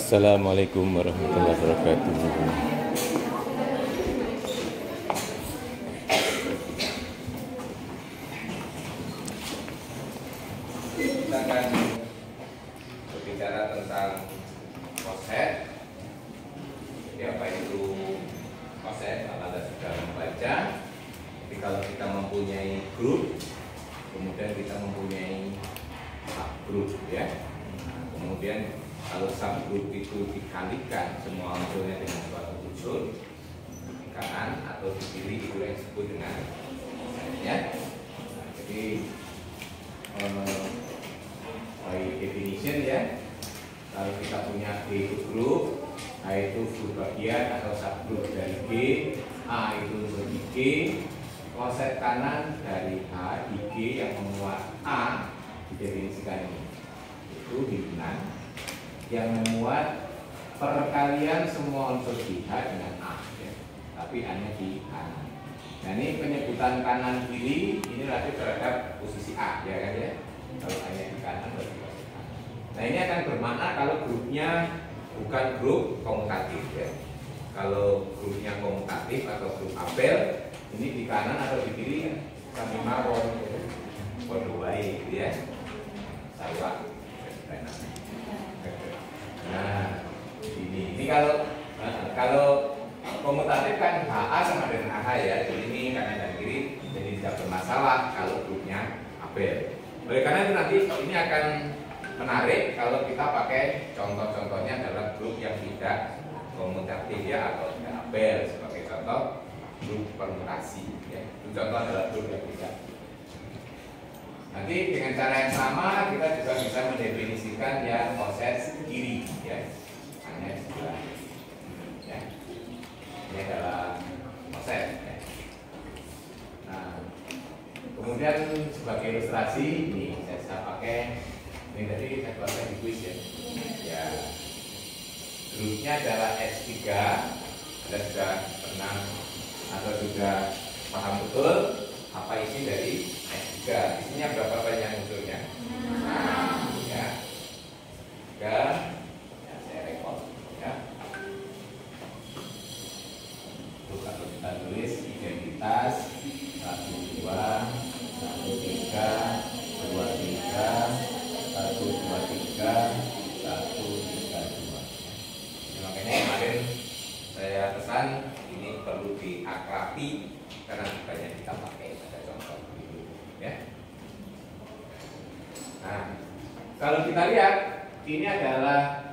Assalamualaikum warahmatullahi wabarakatuh. Kita akan berbicara tentang konsep. Jadi apa itu konsep? Kalau Anda sudah membaca, jadi kalau kita mempunyai grup, kemudian kita mempunyai subgroup, ya. Kemudian kalau subgroup itu dikalikan semua unsurnya dengan suatu unsur di kanan atau di kiri, itu yang disebut dengan konsepnya. Jadi by definition, ya, kalau kita punya G itu grup, A itu grup bagian atau subgroup dari G, A itu unsur di G, konsep kanan dari A di G yang memuat A didefinisikan ini itu himpunan yang memuat perkalian semua unsur di H dengan A, ya, tapi hanya di kanan. Nah, ini penyebutan kanan kiri ini relatif terhadap posisi A, ya kan, ya. Kalau hanya di kanan berarti posisi kanan. Nah, ini akan bermakna kalau grupnya bukan grup komutatif, ya. Kalau grupnya komutatif atau grup apel, ini di kanan atau di kiri, ya, kami mawon, kodowai, gitu, ya. Saya nah, ini kalau komutatif kan HA sama dengan AH, ya. Jadi ini kanan dan kiri, jadi tidak bermasalah kalau grupnya apel. Oleh karena itu nanti ini akan menarik kalau kita pakai contoh-contohnya dalam grup yang tidak komutatif, ya, atau tidak apel. Sebagai contoh grup permutasi, ya. Itu contoh adalah grup yang tidak. Nanti dengan cara yang sama kita juga bisa mendefinisikan yang proses kiri, ya. Hanya sebelah, ya. Ini adalah proses, ya. Nah, kemudian sebagai ilustrasi ini saya pakai ini tadi saya pakai di quiz, ya. Ya, grupnya adalah S3. Anda sudah pernah atau sudah paham betul apa isi dari S3? Isinya berapa banyak unsurnya? Nah, ya. 3. Ya, saya rekod, ya. Itu kalau kita tulis identitas 1 2 1 3 2 3 1 2 3 1 3 2. Makanya kemarin saya pesan ini perlu diakrabi karena banyak kita pakai. Ada contoh gitu, ya. Nah, kalau kita lihat ini adalah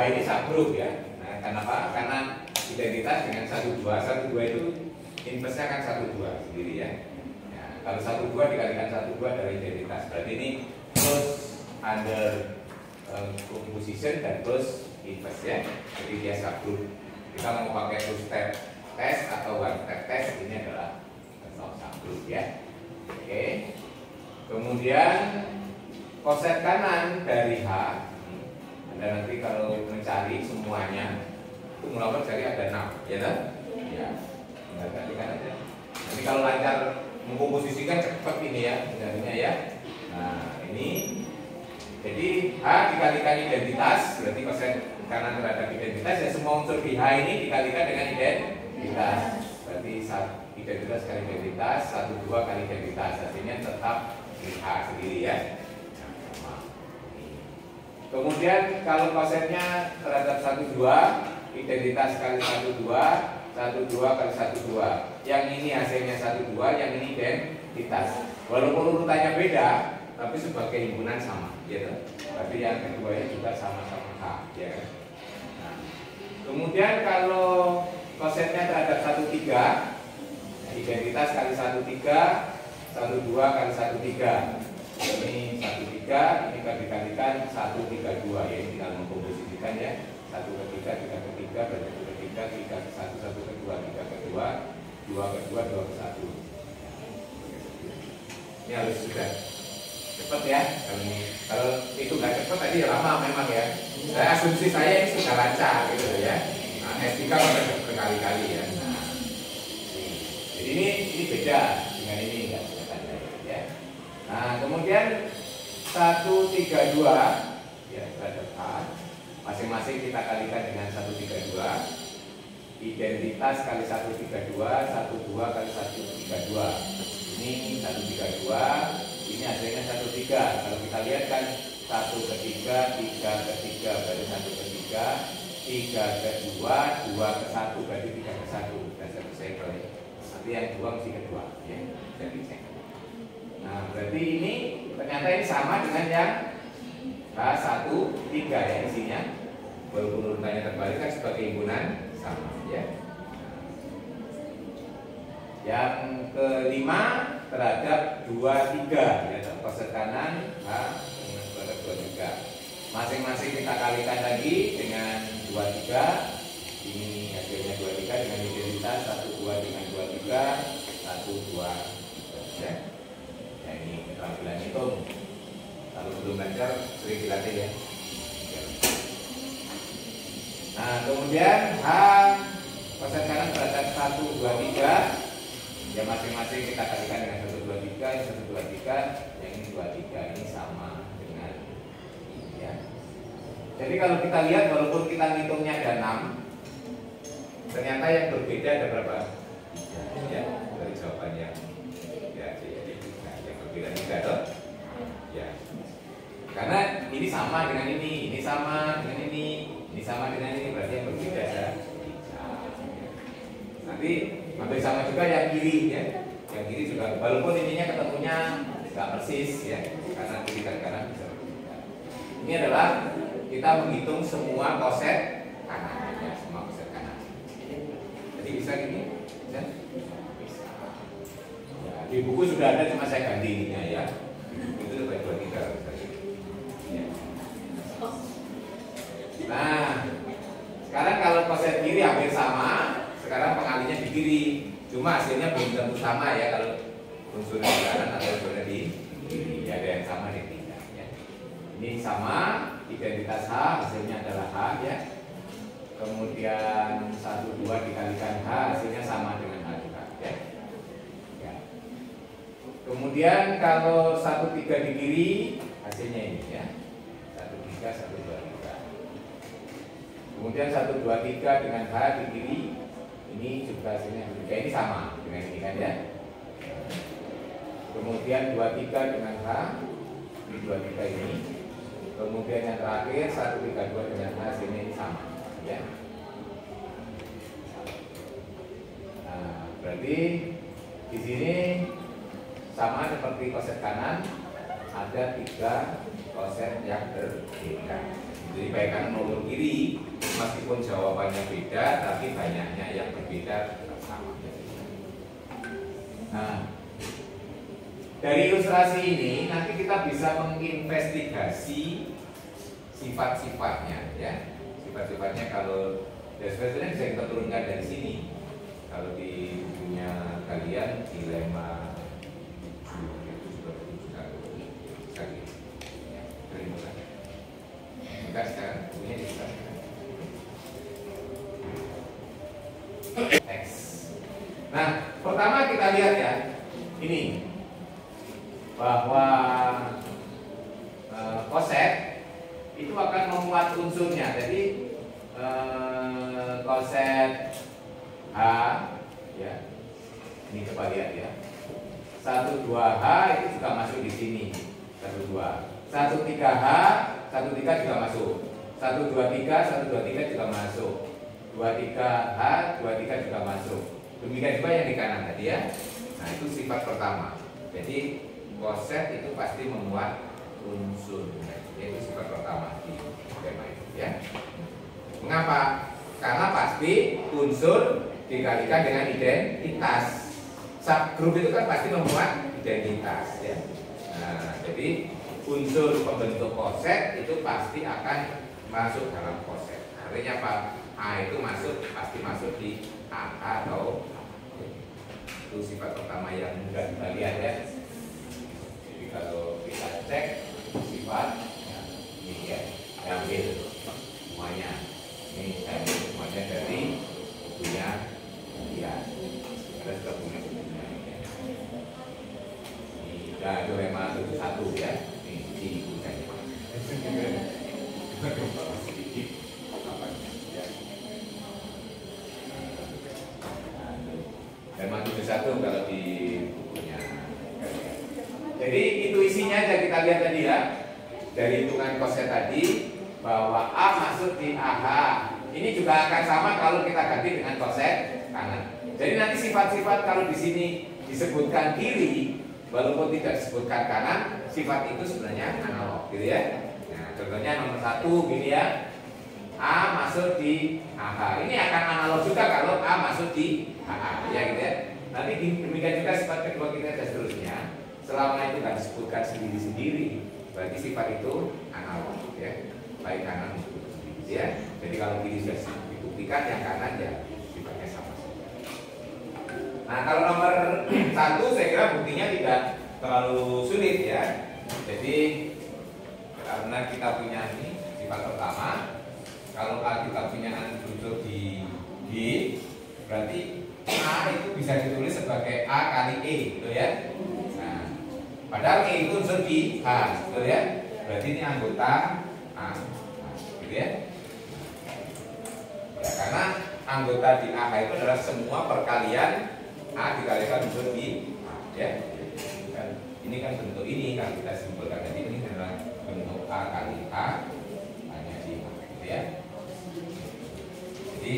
ini subgroup, ya. Nah, kenapa? Karena identitas dengan 1 2 1 2 itu inversenya kan 1 2 sendiri, ya. Ya, kalau 1 2 dikalikan 1 2 dari identitas, berarti ini close under composition dan close inverse, ya. Jadi dia subgroup. Kita mau pakai two step test atau one step test, ini adalah subgroup, ya. Oke. Kemudian konsep kanan dari H, Anda nanti kalau mencari semuanya itu mulakan cari ada 6, ya kan? Ya. Tinggal gantikan aja. Nanti kalau lancar mengkomposisikan cepat ini, ya, sebenarnya, ya. Nah, ini jadi H dikalikan identitas, berarti konsep kanan terhadap identitas, ya, semua unsur di H ini dikalikan dengan identitas. Berarti identitas kali identitas 1 2 kali identitas, hasilnya tetap di H sendiri, ya. Kemudian kalau konsepnya terhadap 1 2, identitas kali 1 2 1 2 kali 1 2. Yang ini hasilnya 1 2, yang ini identitas. Walaupun urutannya beda, tapi sebagai himpunan sama, gitu. Berarti yang keduanya juga sama-sama H, ya kan? Nah, kemudian kalau konsepnya terhadap 1 3, identitas kali 1 3 1 2 kali 1 3. Ini 1 3, ini kan dikalikan 1 3 2, ya. Ini tinggal mengkomposisikan, ya. 1 ke 3 3 ke 3 berarti 2 ke 3 3 ke 1 1 ke 2 3 ke 2 2 ke 2 2 ke 1. Ini harus sudah cepat, ya. Kalau itu nggak cepat tadi ya lama memang, ya. Saya asumsi saya ini sudah lancar, gitu, ya. Nah, S3 kan berkali-kali, ya. Nah, jadi ini beda dengan ini, enggak, ya. Nah, kemudian 1 3 2, ya, terhadap A. Masing-masing kita kalikan dengan 132. Identitas kali 132, 12 kali 132. Ini 132, ini hasilnya 13. Kalau kita lihat kan 1 ke 3, 3 ke 3 berarti 1 ke 3, 3 ke 2, 2 ke 1 berarti 3 ke 1. Sudah selesai kali. Nanti yang 2 mesti kedua ya. Jadi cek. Nah, berarti ini ternyata ini sama dengan yang H1, 3 ya isinya. Walaupun urutannya terbalik kan sebagai himpunan sama ya. Yang kelima terhadap 23 ya, koset kanan H terhadap 23. Masing-masing kita kalikan lagi dengan 23. Ini hasilnya 23 dengan identitas 12 dengan 23, 12 ya. Ya ini keterampilan hitung. Kalau belum belajar sering dilatih ya. Nah, kemudian H koset kanan terhadap 1, 2, 3. Ya masing-masing kita kalikan dengan 1, 2, 3, yang 1, 2, 3, yang ini 2, 3 ini sama dengan ya. Jadi kalau kita lihat walaupun kita ngitungnya ada 6, ternyata yang berbeda ada berapa? Ya, dari jawaban yang ya, yang berbeda 3 toh. Ya. Karena ini sama dengan ini sama dengan ini sama dengan ini, berarti yang berbeda ada 3. Nanti hampir sama juga yang kiri ya. Yang kiri juga walaupun ininya ketemunya nggak persis ya, karena kiri dan kanan bisa berbeda. Ini adalah kita menghitung semua koset kanan ya, semua koset kanan. Jadi bisa gini, bisa. Ya, di buku sudah ada, cuma saya ganti ininya ya. Itu lebih 23 bisa. Ya. Nah, sekarang kalau koset kiri hampir sama. Sekarang pengalinya di kiri, cuma hasilnya belum tentu sama ya kalau unsurnya di kanan atau unsurnya di kiri. Ya, ada yang sama di tidak ya. Ini sama, identitas H hasilnya adalah H ya. Kemudian 1, 2 dikalikan H hasilnya sama dengan H juga ya. Ya. Kemudian kalau 1, 3 di kiri hasilnya ini ya. 1, 3, 1, 2, 3. Kemudian 1, 2, 3 dengan H di kiri. Ini juga hasilnya ini sama dengan ini kan ya. Kemudian 23 dengan H, ini 23 ini. Kemudian yang terakhir 132 dengan H, hasilnya ini sama ya. Nah, berarti di sini sama seperti koset kanan, ada 3 koset yang berbeda. Jadi baik kanan maupun kiri, meskipun jawabannya beda, tapi banyaknya yang berbeda tetap sama. Nah, dari ilustrasi ini nanti kita bisa menginvestigasi sifat-sifatnya, ya. Sifat-sifatnya kalau ya sebetulnya bisa kita turunkan dari sini. Kalau di bukunya kalian dilema itu juga sekali, ya, terima kasih. Sekarang punya di X. Nah, pertama kita lihat ya, ini bahwa koset itu akan memuat unsurnya. Jadi koset H ya, ini coba lihat ya. 1, 2H itu juga masuk di sini. 1, 2. 1, 3H 1, 3 juga masuk. 1, 2, 3, 1, 2, 3 juga masuk. 2, 3H, 2, 3 juga masuk. Demikian juga yang di kanan tadi ya. Nah, itu sifat pertama. Jadi koset itu pasti memuat unsur. Itu sifat pertama di skema itu ya. Mengapa? Karena pasti unsur dikalikan dengan identitas. Subgroup itu kan pasti memuat identitas ya. Nah, jadi unsur pembentuk koset itu pasti akan masuk dalam koset. Artinya apa? A itu pasti masuk di A atau itu sifat pertama yang mudah kita lihat ya. Jadi kalau kita cek sifat ya, ini ya, ambil semuanya. Ini saya ambil semuanya dari bukunya ya. Kita sudah punya bukunya ya. Ini itu lema 71 ya. Ini buku saya. Sedikit. satu kalau di bukunya. Jadi itu isinya aja kita lihat tadi ya. Dari hitungan koset tadi bahwa A masuk di AH. Ini juga akan sama kalau kita ganti dengan koset kanan. Jadi nanti sifat-sifat kalau di sini disebutkan kiri, walaupun tidak disebutkan kanan, sifat itu sebenarnya analog, gitu ya. Nah, contohnya nomor 1 gini ya. A masuk di AH. Ini akan analog juga kalau A masuk di AA, ya gitu ya. Nanti demikian juga sifat kedua kita dan seterusnya. Selama itu tidak disebutkan sendiri-sendiri, berarti sifat itu analog, ya. Baik kanan maupun kiri, ya. Jadi kalau kiri sudah dibuktikan, yang kanan ya sifatnya sama saja. Nah, kalau nomor 1 saya kira buktinya tidak terlalu sulit ya. Jadi karena kita punya ini sifat pertama, kalau A kita punya unsur di G, berarti A itu bisa ditulis sebagai A kali E, gitu ya. Nah, padahal E itu unsur di H, gitu ya. Berarti ini anggota A, gitu ya. Ya, karena anggota di AH itu adalah semua perkalian A dikalikan unsur di A, ya. Ini kan bentuk ini kalau kita simpulkan tadi ini adalah bentuk A kali A hanya di A, gitu ya. Jadi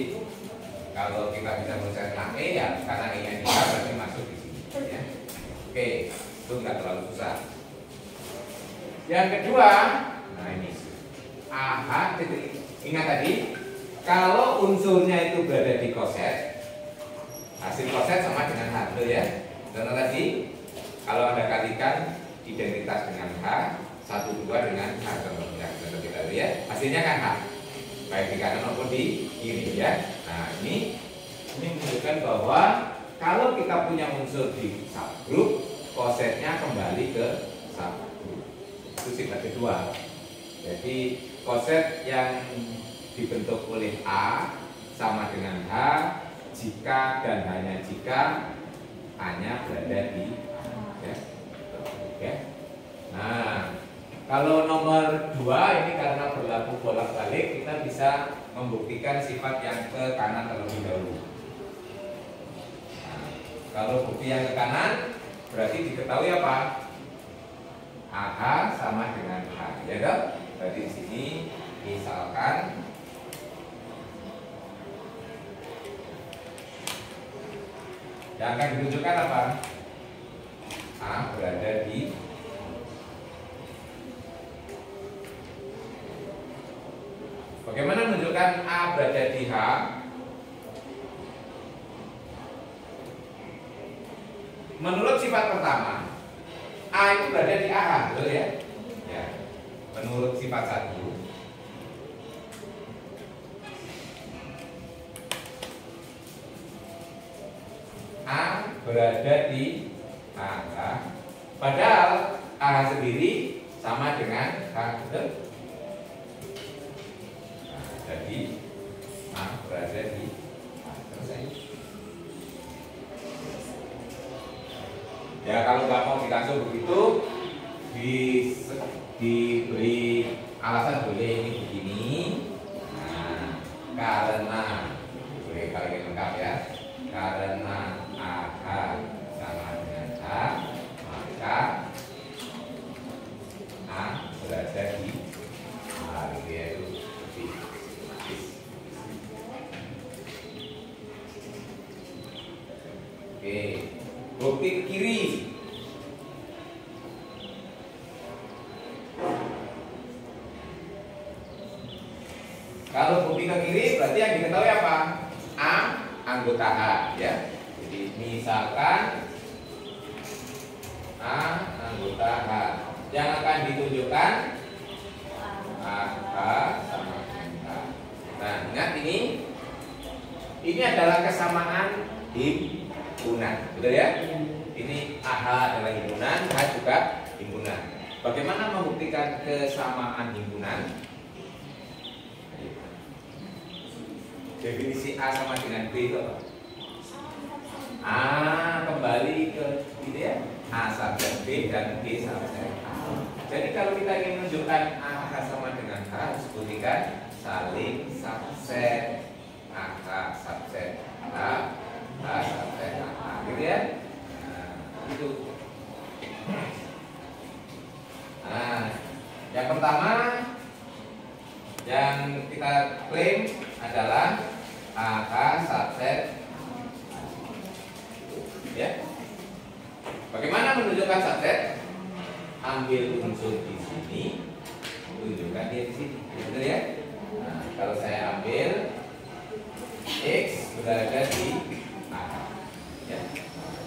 kalau kita bisa menuliskan E ya karena E nya di A berarti masuk di sini, ya. Oke, itu nggak terlalu susah. Yang kedua, nah ini AH, ingat tadi kalau unsurnya itu berada di koset, hasil koset sama dengan H, betul ya. Contoh tadi kalau Anda kalikan identitas dengan H, 1, 2 dengan H, contohnya contoh kita lihat, hasilnya kan H, baik di kanan maupun di kiri ya. Nah ini menunjukkan bahwa kalau kita punya unsur di subgroup, kosetnya kembali ke subgroup. Itu sifat kedua. Jadi koset yang dibentuk oleh A sama dengan H jika dan hanya jika A-nya berada di A, ya. Ya. Nah, kalau nomor 2 ini karena berlaku bolak-balik, kita bisa membuktikan sifat yang ke kanan terlebih dahulu. Nah, kalau bukti yang ke kanan berarti diketahui apa? AH sama dengan H, ya dong? Berarti di sini misalkan yang akan ditunjukkan apa? A berada di bagaimana menunjukkan A berada di H? Menurut sifat pertama, A itu berada di AH, betul ya? Ya. Menurut sifat 1, A berada di AH, padahal AH sendiri sama dengan H, betul? Nah, jadi A berada di A, selesai. Ya kalau nggak mau dikasih begitu, diberi alasan boleh ini begini. Nah, karena boleh kalian lengkap ya. Karena AH sama dengan H, maka A berada di A, gitu ya, itu sistematis. Oke, bukti ke kiri. Kalau bukti ke kiri berarti yang diketahui apa? A anggota H, ya. Jadi misalkan A anggota H, yang akan ditunjukkan AH sama dengan H. Nah, ingat ini adalah kesamaan himpunan, betul ya? Ini AH adalah himpunan, H juga himpunan. Bagaimana membuktikan kesamaan himpunan? Definisi A sama dengan B itu apa? A kembali ke ini ya, A subset B dan B subset A. Jadi kalau kita ingin menunjukkan AH sama dengan H, harus buktikan saling subset. AH subset A, H subset A. Gitu gitu ya. Itu. Nah, yang pertama yang kita klaim adalah AH subset ya. Bagaimana menunjukkan subset? Ambil unsur di sini, tunjukkan dia di sini, betul ya? Nah, kalau saya ambil X berada di AH, ya.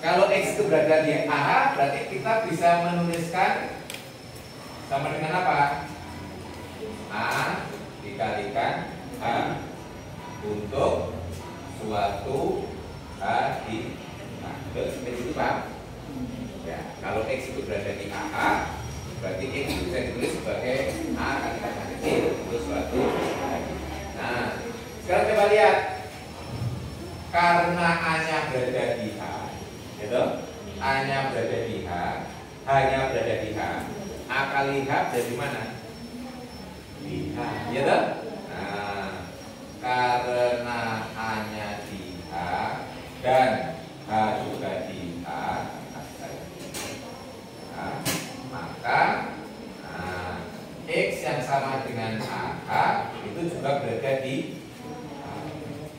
Kalau X itu berada di AH, berarti kita bisa menuliskan sama dengan apa? A dikalikan H untuk suatu H di A. Seperti itu Pak. Ya, kalau X itu berada di AA, berarti X itu bisa ditulis sebagai A kalikan H kecil untuk suatu H. Nah, sekarang coba lihat. Karena A-nya berada di H, gitu? A-nya berada di H, H-nya berada di H. A kali H dari mana? Di H, gitu? Nah, karena A-nya di H dan H juga di H, maka X yang sama dengan AH itu juga berada di H.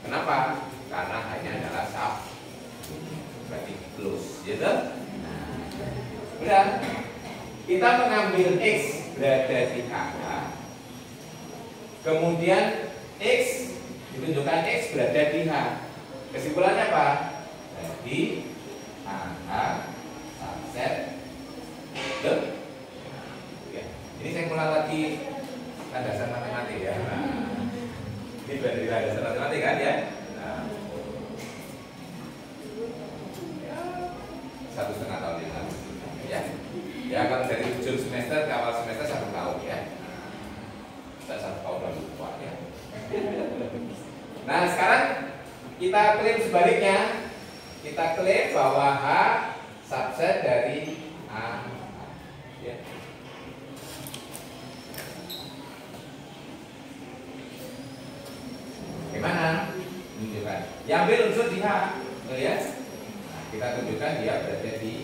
Kenapa? Karena hanya adalah sub, berarti close, gitu. Udah, kita mengambil X berada di AH, kemudian X ditunjukkan X berada di H. Kesimpulannya apa? Jadi AH subset. Betul? Ya. Ini saya mulai lagi landasan matematik ya. Nah, ini dari landasan matematik kan ya. Nah, 1,5 tahun yang lalu. Ya. Ya kalau dari ujung semester ke awal semester 1 tahun ya. Kita 1 tahun lalu kuat ya. Nah sekarang kita klaim sebaliknya. Kita klaim bahwa H subset dari A. Ya. Gimana? Tunjukkan. Yang ambil unsur di H, betul ya? Nah, kita tunjukkan dia berada di A.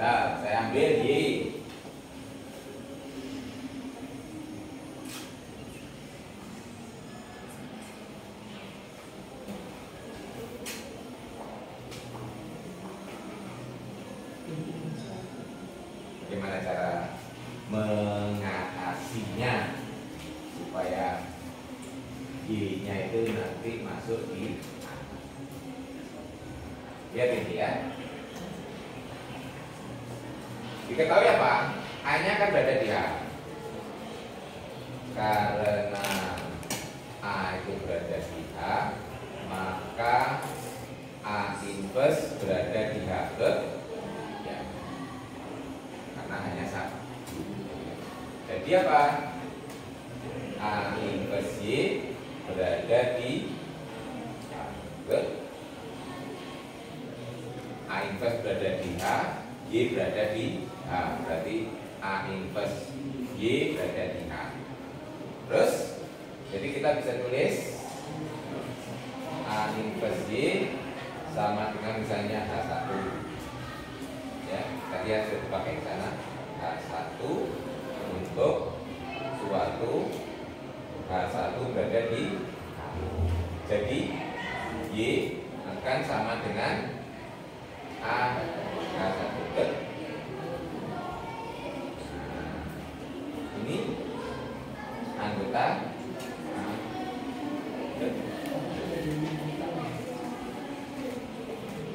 Nah, saya ambil Y. Bagaimana cara mengatasinya supaya Y-nya itu nanti masuk di A. Lihat ini ya. Diketahui apa? A-nya kan berada di A. Karena A itu berada di A, maka A inverse berada di H ke ya. Karena hanya satu. Jadi apa? A inverse Y berada di H ke A inverse berada di H, Y berada di H. Berarti A inverse Y berada di H. Terus, jadi kita bisa tulis A inverse Y sama dengan misalnya H1. Ya, tadi yang sudah dipakai di sana H1 untuk suatu H1 berada di H. Jadi Y akan sama dengan A H1. Ini anggota A.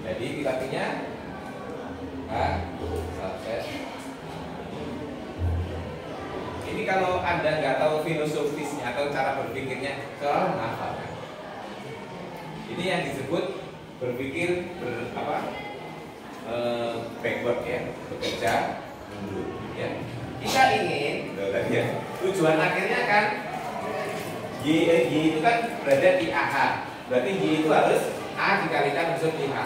Jadi kita punya H subset. Ini kalau Anda nggak tahu filosofisnya atau cara berpikirnya, seolah menghafalkan. Ini yang disebut berpikir backward ya, bekerja mundur ya. Kita ingin tujuan akhirnya kan Y itu kan berada di AH. Berarti Y itu harus A dikalikan unsur Y H.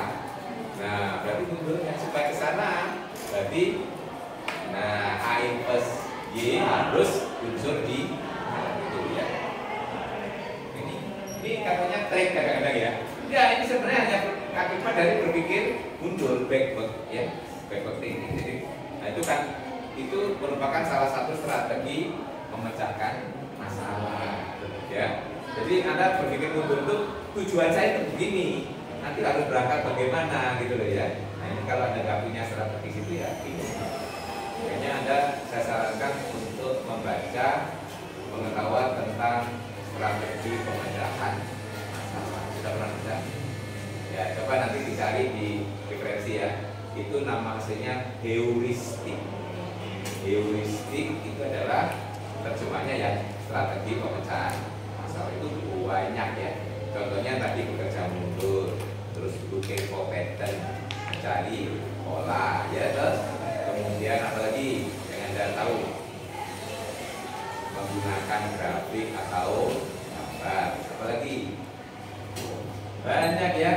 Nah, berarti mundurnya supaya ke sana. Berarti nah A plus Y harus unsur di itu ya. Ini katanya trik kadang-kadang ya. Ya, ini sebenarnya hanya akibat dari berpikir mundur backward ya, backward thinking. Jadi, nah itu kan itu merupakan salah satu strategi memecahkan masalah ya. Jadi Anda berpikir mundur itu tujuan saya itu begini, nanti harus berangkat bagaimana gitu loh ya. Nah ini kalau Anda nggak punya strategi itu ya ini. Kayaknya Anda saya sarankan untuk membaca pengetahuan tentang strategi pemecahan masalah. Sudah pernah baca? Ya coba nanti dicari di referensi ya. Itu nama aslinya heuristik. Heuristik itu adalah terjemahnya ya strategi pemecahan masalah. Itu banyak ya. Contohnya tadi bekerja mundur, terus looking for pattern, mencari pola ya, terus kemudian apalagi yang Anda tahu, menggunakan grafik atau gambar, apalagi banyak ya,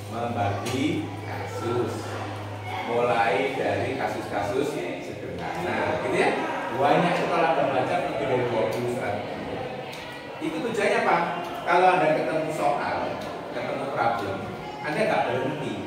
membagi kasus, mulai dari kasus-kasus sederhana gitu ya. Banyak itu kalau Anda baca lebih dari 20 strategi. Itu tujuannya apa? Kalau Anda ketemu soal, ketemu problem, Anda nggak berhenti.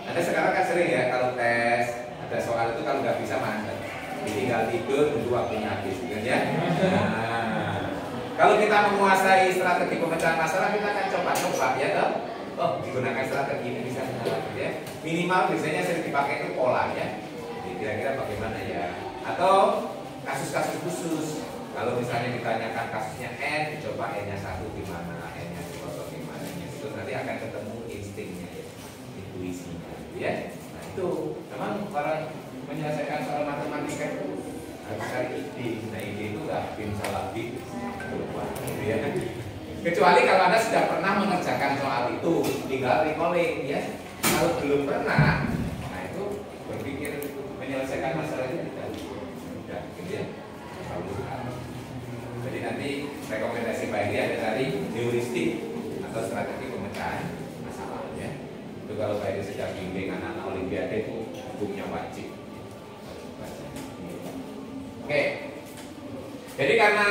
Anda sekarang kan sering ya kalau tes ada soal itu kalau nggak bisa mandek, tinggal tidur tunggu waktunya habis, gitu ya. Nah, kalau kita menguasai strategi pemecahan masalah, kita akan coba-coba ya toh. Oh, digunakan strategi ini bisa gitu ya. Minimal biasanya sering dipakai itu pola ya. Jadi kira-kira bagaimana ya? Atau kasus-kasus khusus. Kalau misalnya ditanyakan kasusnya N, coba N-nya 1 gimana, N-nya 2 gimana, itu nanti akan ketemu instingnya ya, intuisinya ya. Nah itu memang orang menyelesaikan soal matematika itu harus cari ide. Nah ide itu nggak bin salah bin gitu ya. Kecuali kalau Anda sudah pernah mengerjakan soal itu, tinggal recalling ya. Kalau belum pernah, nah itu berpikir menyelesaikan masalah itu tidak mudah gitu ya. Jadi nanti rekomendasi Pak Edi ada tadi heuristik atau strategi pemecahan masalah ya. Itu kalau Pak Edi sejak bimbing anak-anak Olimpiade itu hukumnya wajib. Oke. Jadi karena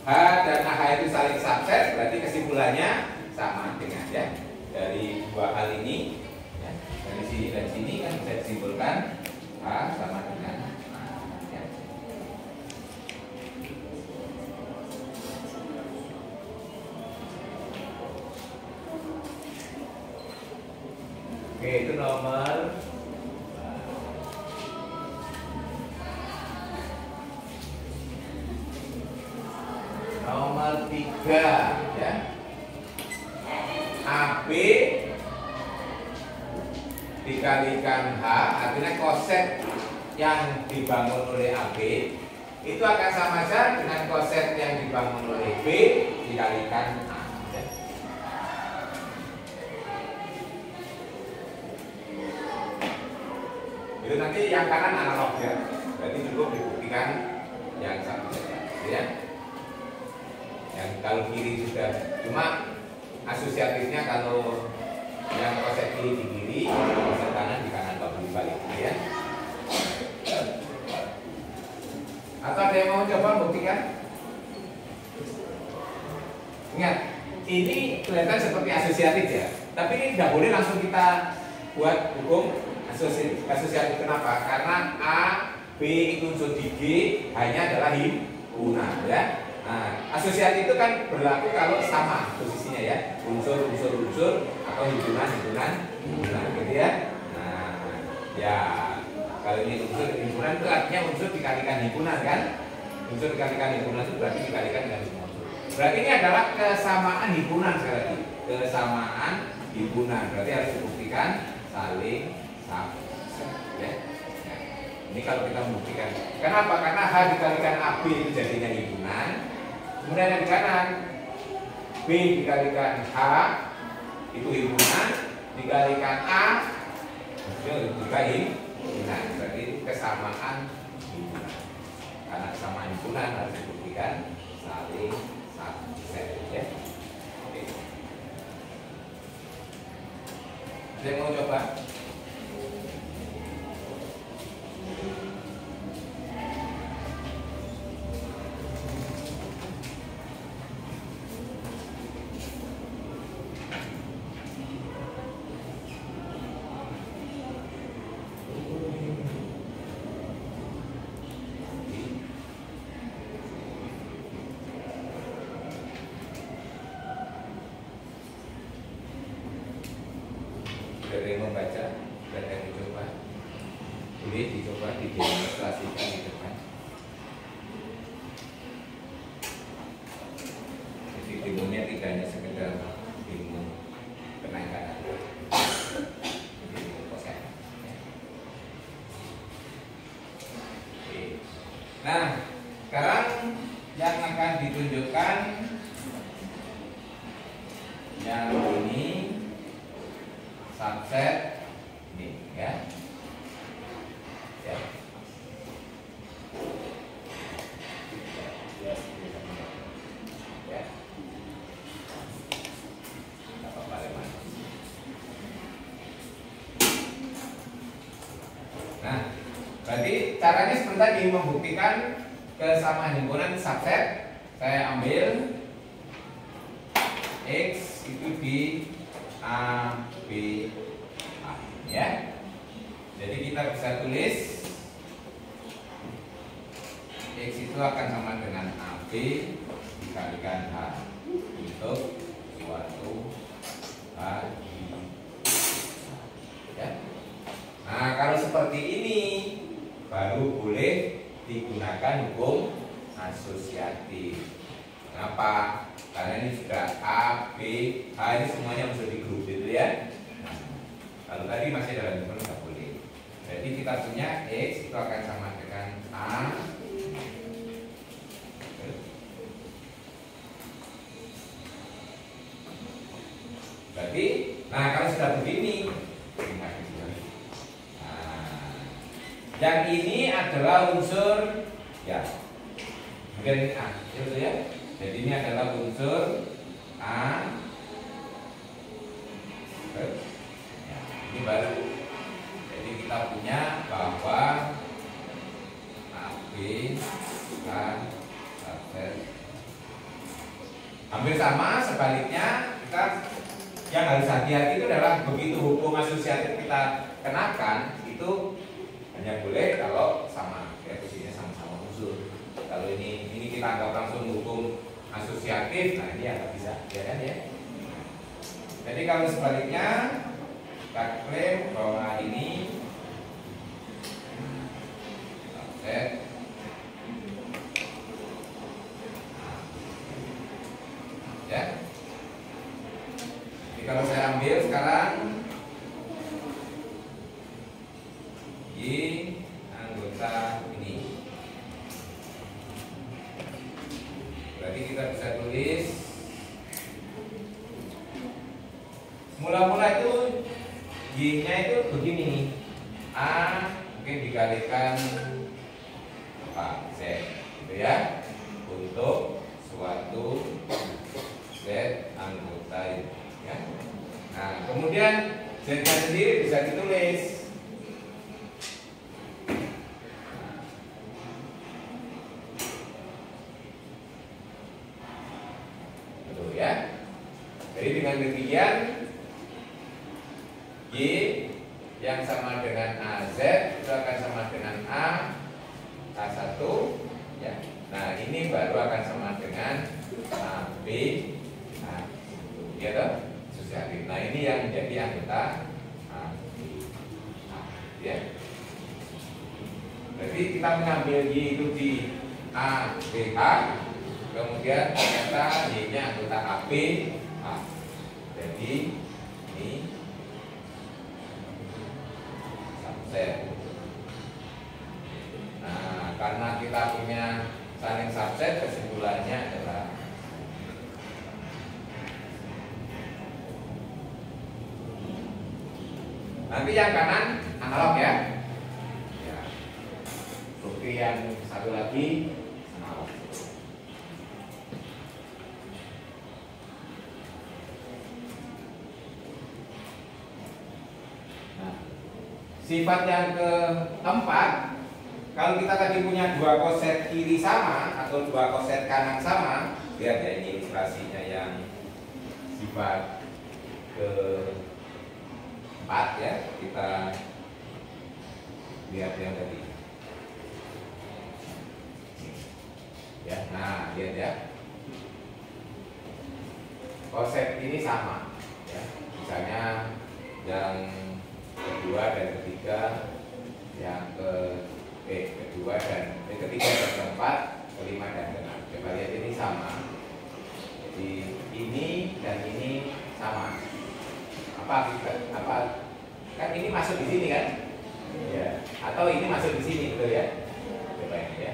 H dan AH itu saling subset, berarti kesimpulannya sama dengan ya dari dua hal ini ya. Dari sini dan sini kan bisa disimpulkan H sama dengan oke, itu nomor nomor 3 ya. AB dikalikan H, artinya koset yang dibangun oleh AB itu akan sama saja dengan koset yang dibangun oleh B dikalikan A. Itu nanti yang kanan analog ya, berarti cukup dibuktikan yang satu saja, ya. Yang kalau kiri sudah, cuma asosiatifnya kalau yang koset kiri di kiri, koset kanan di kanan, balik ya. Atau ada yang mau coba buktikan? Ingat, ini kelihatan seperti asosiatif ya, tapi ini tidak boleh langsung kita buat hukum asosiatif. Kenapa? Karena A, B itu unsur di G, hanya adalah himpunan ya. Nah, asosiatif itu kan berlaku kalau sama posisinya ya, unsur atau himpunan gitu ya. Nah, ya kalau ini unsur himpunan itu artinya unsur dikalikan himpunan kan? Unsur dikalikan himpunan itu berarti dikalikan dengan semua unsur. Berarti ini adalah kesamaan himpunan sekali lagi. Kesamaan himpunan berarti harus dibuktikan saling subset ya. Nah, ini kalau kita membuktikan. Kenapa? Karena H dikalikan AB itu jadinya himpunan. Kemudian yang di kanan B dikalikan H itu himpunan, dikalikan A itu juga himpunan. Berarti kesamaan himpunan. Karena kesamaan himpunan harus dibuktikan saling subset ya. Oke. Ada yang mau coba? Ada yang membaca, ada yang dicoba. Boleh dicoba didemonstrasikan di depan. Jadi demonya tidak hanya sekedar demo kenaikan harga. Demo kosan. Oke. Nah, sekarang yang akan ditunjukkan yang ini subset ini ya. Ya. Ya. Ya. Tidak apa-apa, Leman. Nah, berarti caranya seperti tadi, membuktikan kesamaan himpunan subset. Saya ambil X itu di A, B, A, ya. Jadi kita bisa tulis X itu akan sama dengan AB dikalikan H untuk suatu H, ya. Nah, kalau seperti ini baru boleh digunakan hukum asosiatif. Kenapa? Karena ini sudah A, B, H ini semuanya unsur di grup gitu ya. Nah, kalau tadi masih dalam himpunan nggak boleh. Jadi kita punya X itu akan sama dengan A. Berarti, nah kalau sudah begini, nah, yang ini adalah unsur ya, mungkin A, itu ya. Jadi ini adalah unsur A. Ya, ini baru. Jadi kita punya bahwa AB A subset. Hampir sama, sebaliknya kita yang harus hati-hati itu adalah begitu hukum asosiatif kita kenakan itu hanya boleh kalau sama, ya posisinya sama-sama unsur. Kalau ini kita anggap langsung hukum asosiatif, nah ini ya nggak bisa, ya kan ya. Jadi kalau sebaliknya kita klaim bahwa ini subset ya. Jadi kalau saya ambil sekarang Y anggota ini, berarti kita bisa tulis mula-mula itu Y-nya itu begini, A mungkin dikalikan apa Z gitu ya, untuk suatu Z anggota itu ya. Nah kemudian Z-nya sendiri bisa ditulis ya. Jadi dengan demikian Y yang sama dengan AZ itu akan sama dengan A1 ya. Nah, ini baru akan sama dengan AB ya toh? Asosiatif. Nah, ini yang menjadi anggota AB. Ya. Jadi kita mengambil Y itu di ABH, kemudian ternyata Y-nya anggota AB. Jadi ini subset. Nah, karena kita punya saling subset, kesimpulannya adalah nanti yang kanan analog ya. Bukti yang satu lagi analog. Sifat yang keempat, kalau kita tadi punya dua koset kiri sama atau dua koset kanan sama, lihat ya ini ilustrasinya yang sifat keempat ya, kita lihat yang tadi. Ya, nah lihat ya, koset ini sama, ya. Misalnya yang kedua dan ketiga, yang kedua dan ketiga dan keempat, kelima dan keenam. Coba lihat ini sama. Jadi ini dan ini sama. Apa kan ini masuk di sini kan? Ya. Atau ini masuk di sini, betul ya? Coba ini ya.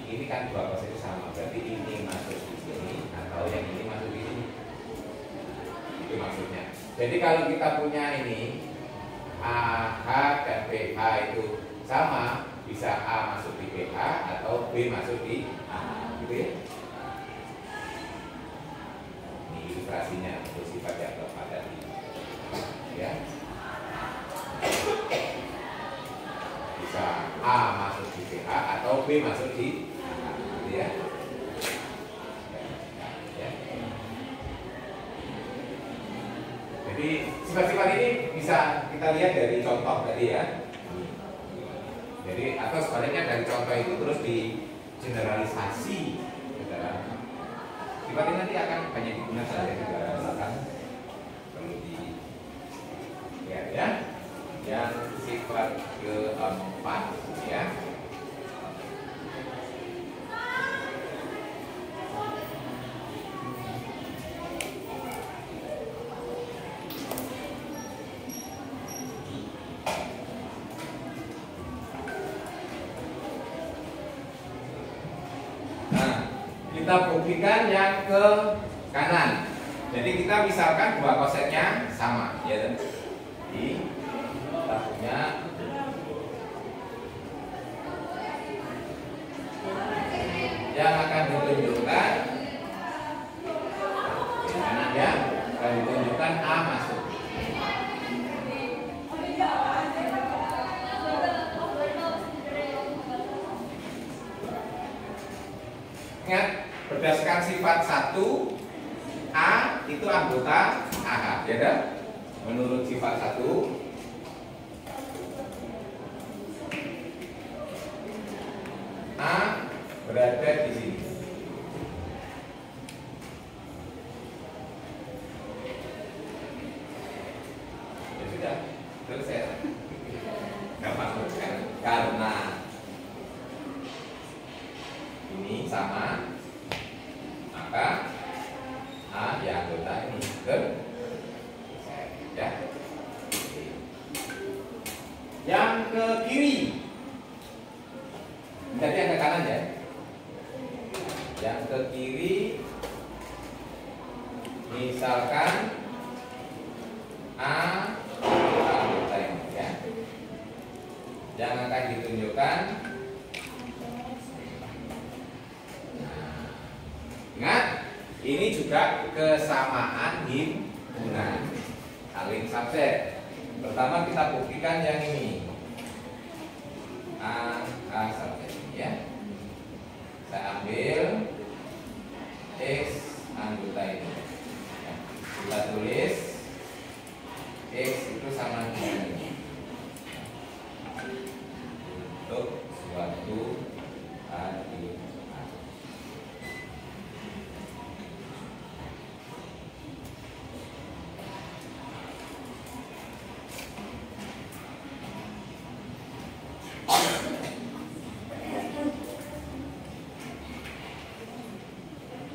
Ini kan dua koset sama. Berarti ini masuk di sini atau yang ini masuk di sini. Itu maksudnya. Jadi kalau kita punya ini AH dan BH itu sama, bisa A masuk di BH atau B masuk di A, gitu ya. Ini ilustrasinya untuk sifat yang keempat tadi, ya. Bisa A masuk di BH atau B masuk di A, gitu ya. Jadi sifat-sifat ini bisa kita lihat dari contoh tadi ya. Jadi atau sebaliknya dari contoh itu terus di generalisasi. Sifat ini nanti akan banyak digunakan ya, misalkan perlu dilihat ya. Yang sifat keempat ya. Kita buktikan yang ke kanan. Jadi kita misalkan dua kosetnya sama, ya kan? Jadi kita punya yang akan ditunjukkan kanannya akan ditunjukkan A masuk. Ingat, berdasarkan sifat 1 A itu anggota AH, ya kan? Menurut sifat 1 A berada di sini. Ya sudah, selesai. Gampang kan? Karena ini sama, maka A ya anggota ini ya. Yang ke kiri, jadi yang ke kanan ya. Yang ke kiri, misalkan A anggota ini ya. Yang akan ditunjukkan. Ingat, ini juga kesamaan himpunan, saling subset. Pertama kita buktikan yang ini, A subset ya. Saya ambil X anggota ini. Kita tulis X itu sama dengan ini. Untuk suatu hari.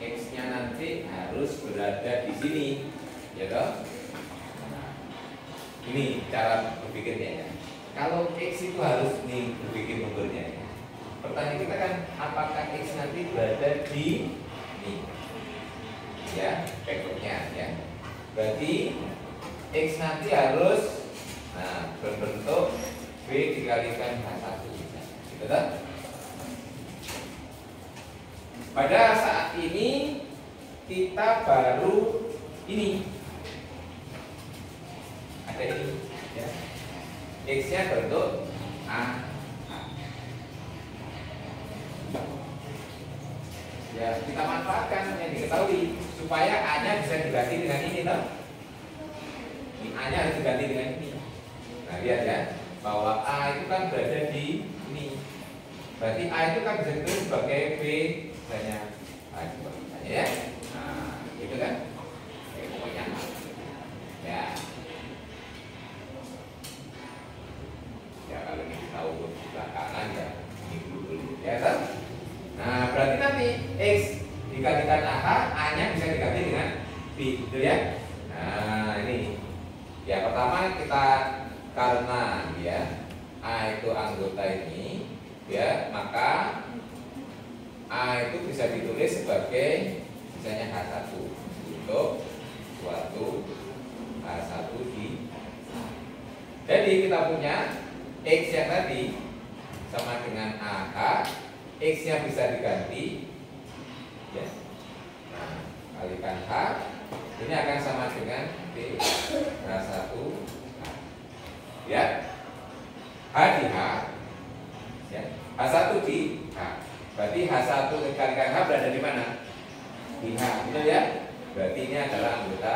X-nya nanti harus berada di sini, ya toh? Ini cara berpikirnya ya. Kalau X itu harus berpikir munturnya ya. Pertanyaan kita kan, apakah X nanti berada di ini? Ya, backupnya ya. Berarti X nanti harus berbentuk B dikalikan H1, gitu toh? Pada saat ini kita baru ini ada ini ya. X-nya berbentuk A. Ya, kita manfaatkan yang diketahui supaya A-nya bisa diganti dengan ini toh. Ini A-nya harus diganti dengan ini. Nah, lihat ya, bahwa A itu kan berada di ini. Berarti A itu kan bisa ditulis sebagai B misalnya A2 misalnya ya. Nah, gitu kan? Oke, pokoknya ya. Ya kalau ini tahu belakangan ya ini dulu ya kan? Nah, berarti nanti X digantikan AH, A-nya bisa diganti dengan B, gitu ya. Nah, ini. Ya, pertama kita karena ya A itu anggota ini, ya, maka A itu bisa ditulis sebagai misalnya H1 untuk suatu H1 di. Jadi kita punya X yang tadi sama dengan AH, X-nya bisa diganti, ya. Nah, kalikan H, ini akan sama dengan B H1, ya. H di H, ya. H1 di H. Berarti H1 kalikan H berada di mana? Di H, gitu ya. Berarti ini adalah anggota.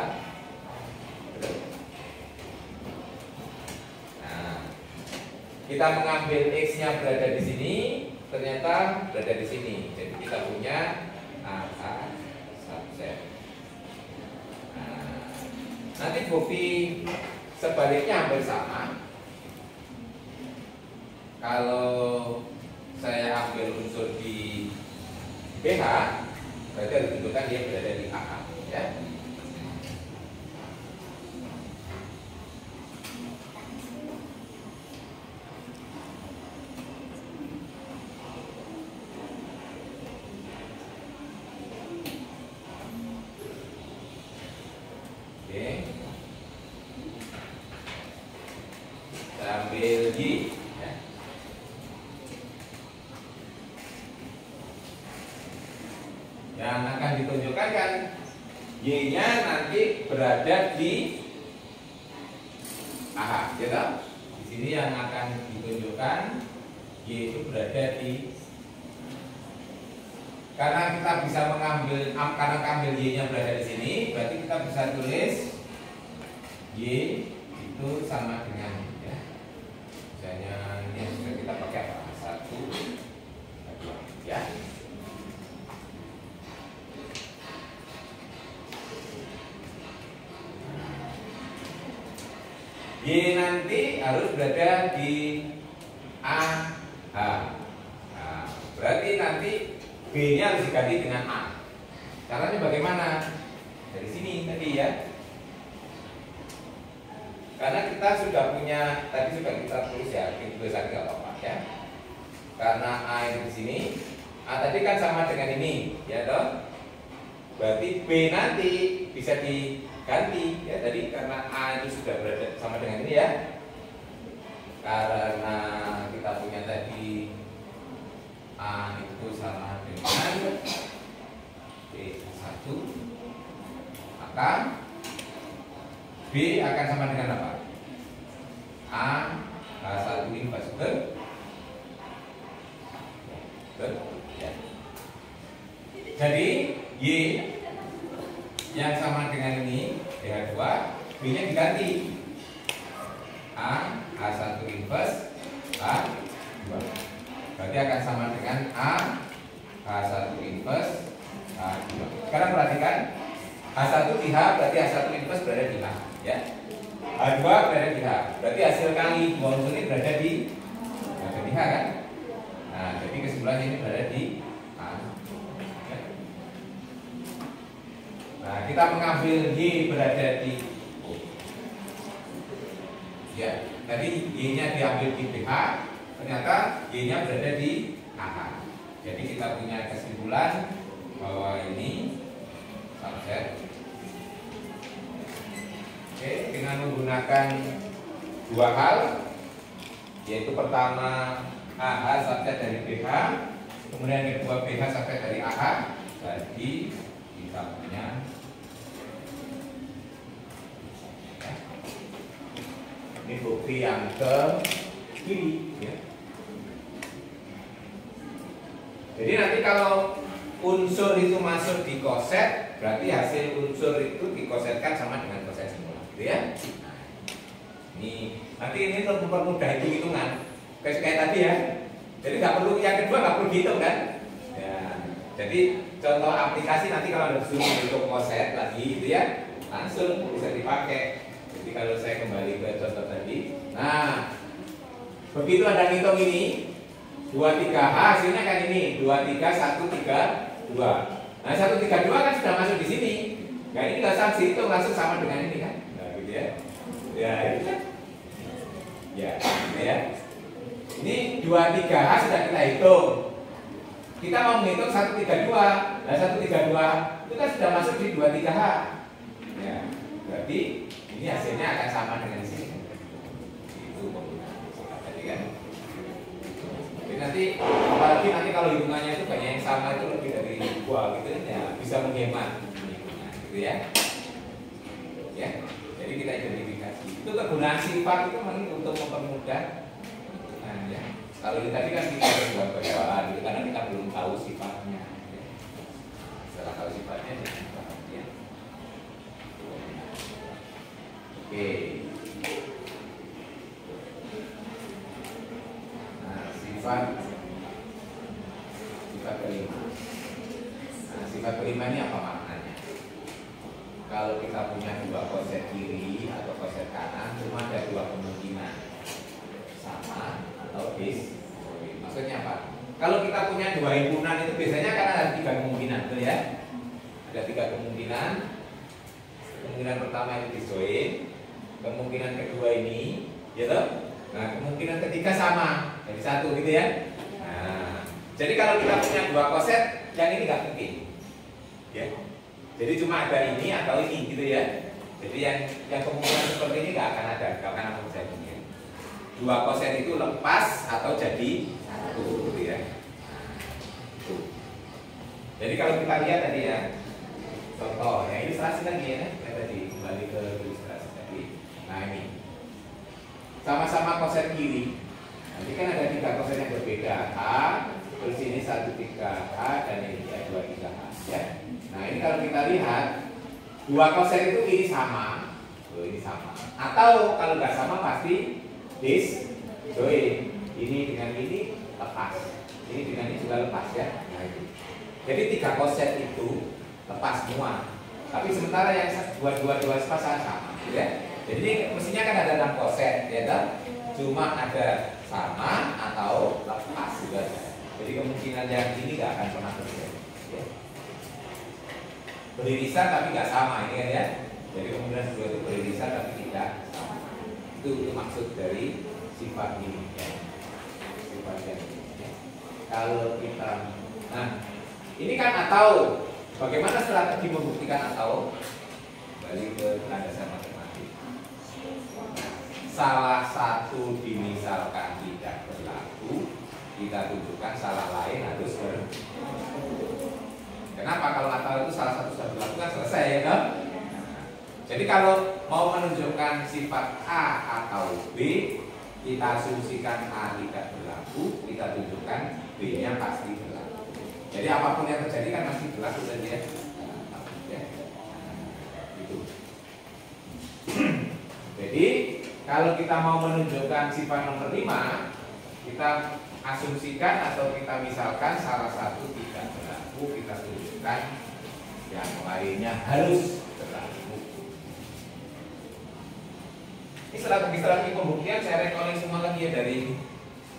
Kita mengambil X-nya berada di sini, ternyata berada di sini. Jadi kita punya AH subset. Nah, nanti bukti sebaliknya hampir sama. Kalau saya ambil unsur di BH, berarti harus ditunjukkan dia berada di AH, ya. Ambil Y, ya. Yang akan ditunjukkan kan Y-nya nanti berada di AH, gitu. Di sini yang akan ditunjukkan Y itu berada di. Karena kita bisa mengambil Y-nya berada di sini, berarti kita bisa tulis Y itu sama dengan, ya. Misalnya ini yang sudah kita pakai apa? 1, 2, ya. Y nanti harus berada di AH. Nah, berarti nanti B-nya harus diganti dengan A. Caranya bagaimana? Dari sini tadi, ya. Karena kita sudah punya, tadi sudah kita tulis ya, itu tulisan nggak apa-apa ya. Karena A itu di sini, A tadi kan sama dengan ini, ya toh. Berarti B nanti bisa diganti ya tadi karena A itu sudah berada sama dengan ini ya. Karena kita punya tadi A itu sama dengan B1, maka B akan sama dengan apa? A H1 ini masuk ke ya. Jadi Y yang sama dengan ini DH2, B nya diganti A H1 inverse H2, berarti akan sama dengan A H1 inverse H2. Sekarang perhatikan H1 di H, berarti H1 inverse berada di H, ya. H2 berada di H, berarti hasil kali dua unsur ini berada di H kan. Nah, jadi kesimpulannya ini berada di H, ya. Nah, kita mengambil Y berada di O, ya. Tadi Y-nya diambil di BH, ternyata Y-nya berada di AH. Jadi kita punya kesimpulan bahwa ini subset. Oke, dengan menggunakan dua hal, yaitu pertama AH subset dari BH, kemudian yang kedua BH subset dari AH. Jadi kita punya Ini bukti yang ke kiri ya. Jadi nanti kalau unsur itu masuk di koset, berarti hasil unsur itu dikosetkan sama dengan koset semula, gitu ya. Ini nanti ini untuk mempermudah hitung-hitungan kayak tadi ya. Jadi nggak perlu yang kedua nggak perlu dihitung kan? Ya. Jadi contoh aplikasi nanti kalau ada disuruh hitung koset lagi, gitu ya, langsung bisa dipakai. Jadi kalau saya kembali ke contoh tadi, nah begitu ada ngitung ini 23H hasilnya kan ini 23132. Nah 132 kan sudah masuk di sini. Nah ini nggak usah dihitung, langsung sama dengan ini kan? Nah gitu ya. Ya itu kan. Ya, gitu ya. Ini 23H sudah kita hitung. Kita mau menghitung 132. Nah 132 itu kan sudah masuk di 23H. Ya, berarti ini hasilnya akan sama dengan di sini. Itu penggunaan tadi kan. Jadi nanti apalagi nanti kalau hitungannya itu banyak yang sama itu lebih dari 2 gitu ya, bisa menghemat hitungan gitu ya. Ya. Jadi kita identifikasi. Itu kegunaan sifat itu untuk mempermudah. Nah, ya. Kalau tadi kan kita berbuat gitu karena kita belum tahu sifatnya. Ya. Setelah tahu sifatnya ya. Oke. Nah, sifat kelima. Nah, sifat kelima ini apa maknanya? Kalau kita punya dua koset kiri atau koset kanan, cuma ada dua kemungkinan, sama atau bis. Maksudnya apa? Kalau kita punya dua himpunan itu biasanya kan ada 3 kemungkinan, betul ya? Ada 3 kemungkinan. Kemungkinan pertama itu disjoin, kemungkinan kedua ini, ya toh? Nah, kemungkinan ketiga sama, jadi 1 gitu ya. Nah, jadi kalau kita punya dua koset, yang ini nggak mungkin, ya. Jadi cuma ada ini atau ini gitu ya. Jadi yang kemungkinan seperti ini nggak akan ada, nggak akan ada terjadi. Dua koset itu lepas atau jadi 1 gitu ya. Jadi kalau kita lihat tadi ya, contoh, ya ilustrasi lagi ya, tadi kembali ke ilustrasi tadi. Nah ini, sama-sama koset kiri. Nanti kan ada 3 koset yang berbeda, A, terus ini 13H dan ini ya 23H ya. Nah ini kalau kita lihat, 2 koset itu ini sama, ini sama. Atau kalau nggak sama pasti disjoin. Ini dengan ini lepas, ini dengan ini juga lepas ya. Nah itu. Jadi 3 koset itu lepas semua. Tapi sementara yang dua sepasang sama, ya. Jadi mestinya kan ada 6 koset, ya kan? Cuma ada sama atau lepas juga. Jadi kemungkinan yang ini nggak akan pernah terjadi. Ya. Beririsan tapi nggak sama, ini kan ya. Jadi kemungkinan dua itu beririsan tapi tidak sama. Itu maksud dari sifat ini. Ya. Sifat yang ini. Ya. Kalau kita, nah ini kan atau. Bagaimana strategi membuktikan atau? Balik ke landasan matematik. Salah satu dimisalkan tidak berlaku, kita tunjukkan salah lain harus berlaku. Kenapa? Kalau atau itu salah satu sudah berlaku kan selesai ya kan? Jadi kalau mau menunjukkan sifat A atau B, kita asumsikan A tidak berlaku, kita tunjukkan B-nya pasti berlaku. Jadi apapun yang terjadi kan masih berlaku saja ya. Gitu. Jadi kalau kita mau menunjukkan sifat nomor 5, kita asumsikan atau kita misalkan salah satu tidak berlaku, kita tunjukkan yang lainnya harus berlaku. Ini strategi pembuktian saya rekoling semua lagi ya dari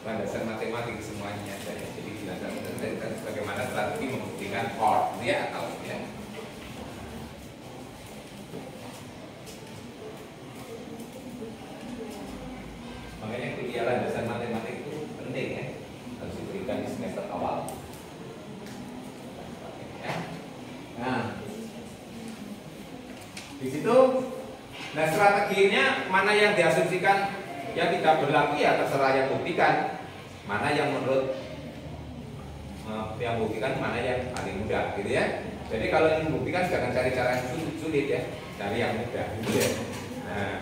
landasan matematik semuanya. Jadi dijelaskan bagaimana strategi membuktikan or ya atau ya. Makanya kuliah landasan matematik itu penting ya, harus diberikan di semester awal. Ya. Nah, di situ, nah strateginya mana yang diasumsikan yang tidak berlaku ya terserah yang buktikan. Mana yang menurut yang buktikan mana yang paling mudah gitu ya. Jadi kalau yang membuktikan jangan cari cara yang sulit ya, cari yang mudah gitu ya. Nah,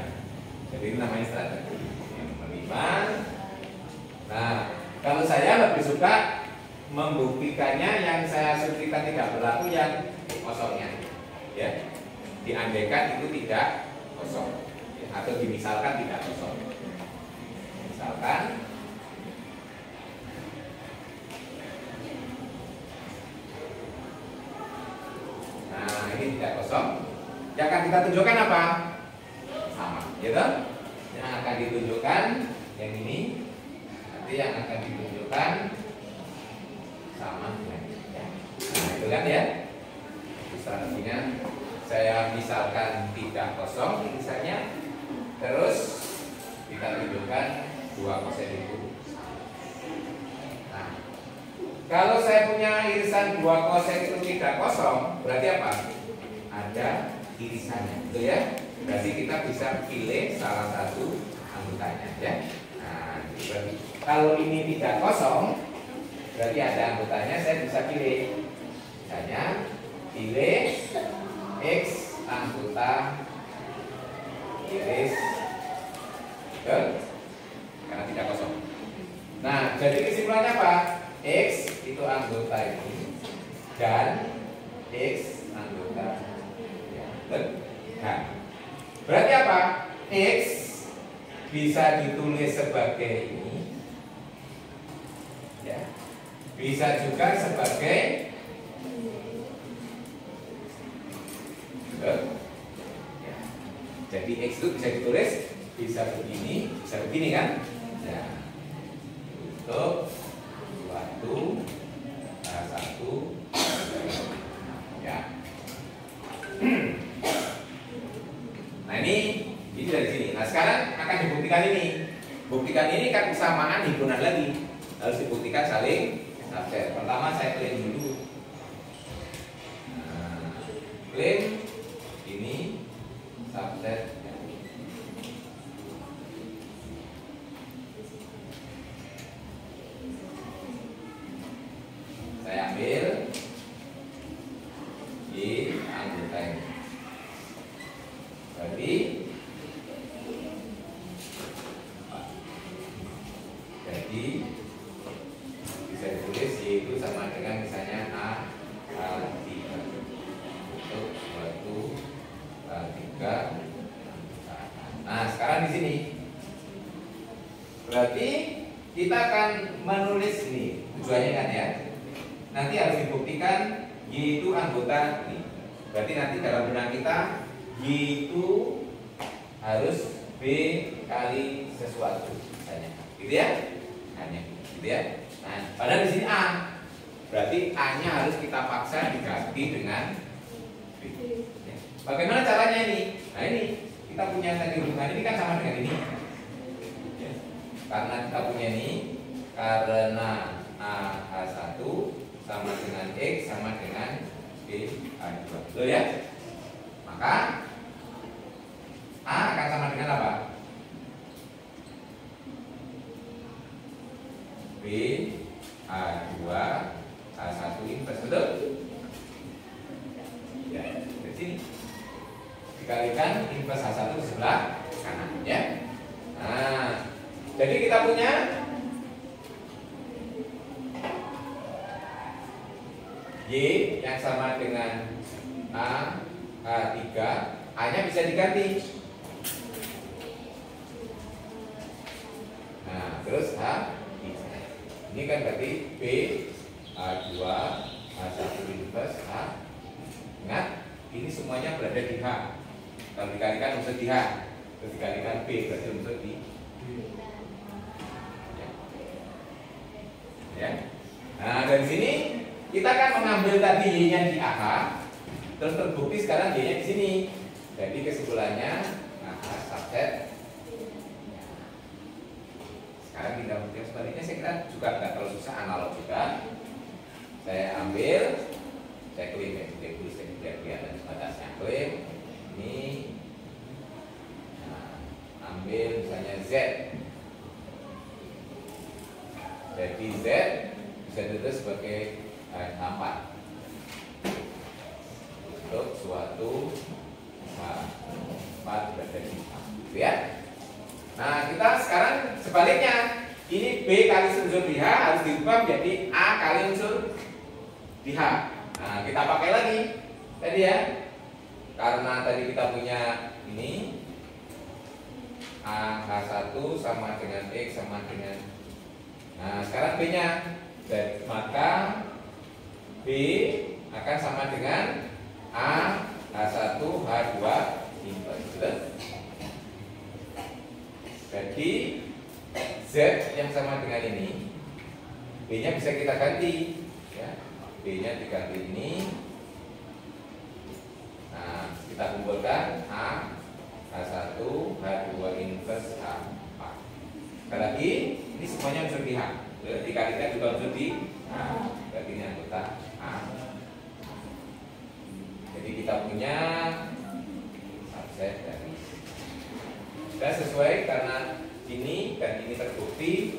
Jadi ini namanya strategi. Yang nomor 5. Nah, kalau saya lebih suka membuktikannya yang saya asumsikan tidak berlaku yang kosongnya, ya. Diandaikan itu tidak kosong, ya, atau dimisalkan tidak kosong. Misalkan nah ini tidak kosong. Yang akan kita tunjukkan apa? Sama, gitu. Yang akan ditunjukkan yang ini, nanti yang akan ditunjukkan sama dengan ini. Nah, itu kan ya. Strateginya saya misalkan tidak kosong irisannya, terus kita tunjukkan 2 kosen itu. Nah, kalau saya punya irisan 2 kosen itu tidak kosong, berarti apa? Ada irisannya, gitu ya. Berarti kita bisa pilih salah satu anggotanya, ya. Nah, berarti kalau ini tidak kosong, berarti ada anggotanya, saya bisa pilih. Misalnya pilih X anggota iris ke, karena tidak kosong. Nah, jadi kesimpulannya apa? X itu anggota ini dan X anggota yang nah, berarti apa? X bisa ditulis sebagai ini, ya. Bisa juga sebagai ya. Jadi X itu bisa ditulis bisa begini kan? Ya. Untuk suatu satu ya. Nah ini dari sini. Nah sekarang akan dibuktikan ini. Buktikan ini kan kesamaan himpunan lagi. Harus dibuktikan saling subset. Pertama saya klaim dulu. Nah, klaim ini subset. Saya ambil di anggota ini. Jadi bisa ditulis Y itu sama dengan misalnya A3 untuk suatu A3. Nah sekarang di sini berarti kita akan menulis ini tujuannya kan ya. Nanti harus dibuktikan Y itu anggota ini. Berarti nanti dalam benak kita Y itu harus B kali sesuatu misalnya. Gitu ya? Hanya gitu ya. Nah, padahal di sini A. Berarti A-nya harus kita paksa diganti dengan B. Ya. Bagaimana caranya ini? Nah, ini kita punya tadi hubungan ini kan sama dengan ini. Ya. Karena kita punya ini karena A1 sama dengan X sama dengan B A2. Betul ya? Maka A akan sama dengan apa? B A2 A1 inverse, betul? Ya, di sini dikalikan inverse A1 di sebelah kanan ya. Nah, jadi kita punya Y yang sama dengan A3, A-nya bisa diganti. Nah, terus A3. Ini kan berarti B A2 A1 inverse A. Ingat, ini semuanya berada di H. Kalau dikalikan unsur di H, terus dikalikan B berarti unsur di ya. Nah, dari sini kita kan mengambil tadi Y-nya di AH, terus terbukti sekarang Y-nya di sini. Jadi kesimpulannya AH subset. Sekarang kita mungkin sebaliknya, saya kira juga nggak terlalu susah, analog juga. Saya ambil, saya klaim ya, saya tulis biar kelihatan batasnya. Klaim ini, nah, ambil misalnya Z. Jadi Z bisa ditulis sebagai 4 untuk suatu 4 berada di 4, gitu ya. Nah, kita sekarang sebaliknya. Ini B kali unsur di H harus diubah menjadi A kali unsur di H. Nah, kita pakai lagi tadi ya. Karena tadi kita punya ini A H1 sama dengan X sama dengan. Nah, sekarang B-nya. Maka B akan sama dengan A H1 H2 inverse. Jadi Z yang sama dengan ini, B-nya bisa kita ganti ya. B-nya diganti ini. Nah, kita kumpulkan A H1 H2 inverse H4. Sekali lagi, ini semuanya unsur di H. Dikalikan juga unsur di H. Berarti ini anggota A. Jadi kita punya subset dari dan sesuai karena ini dan ini terbukti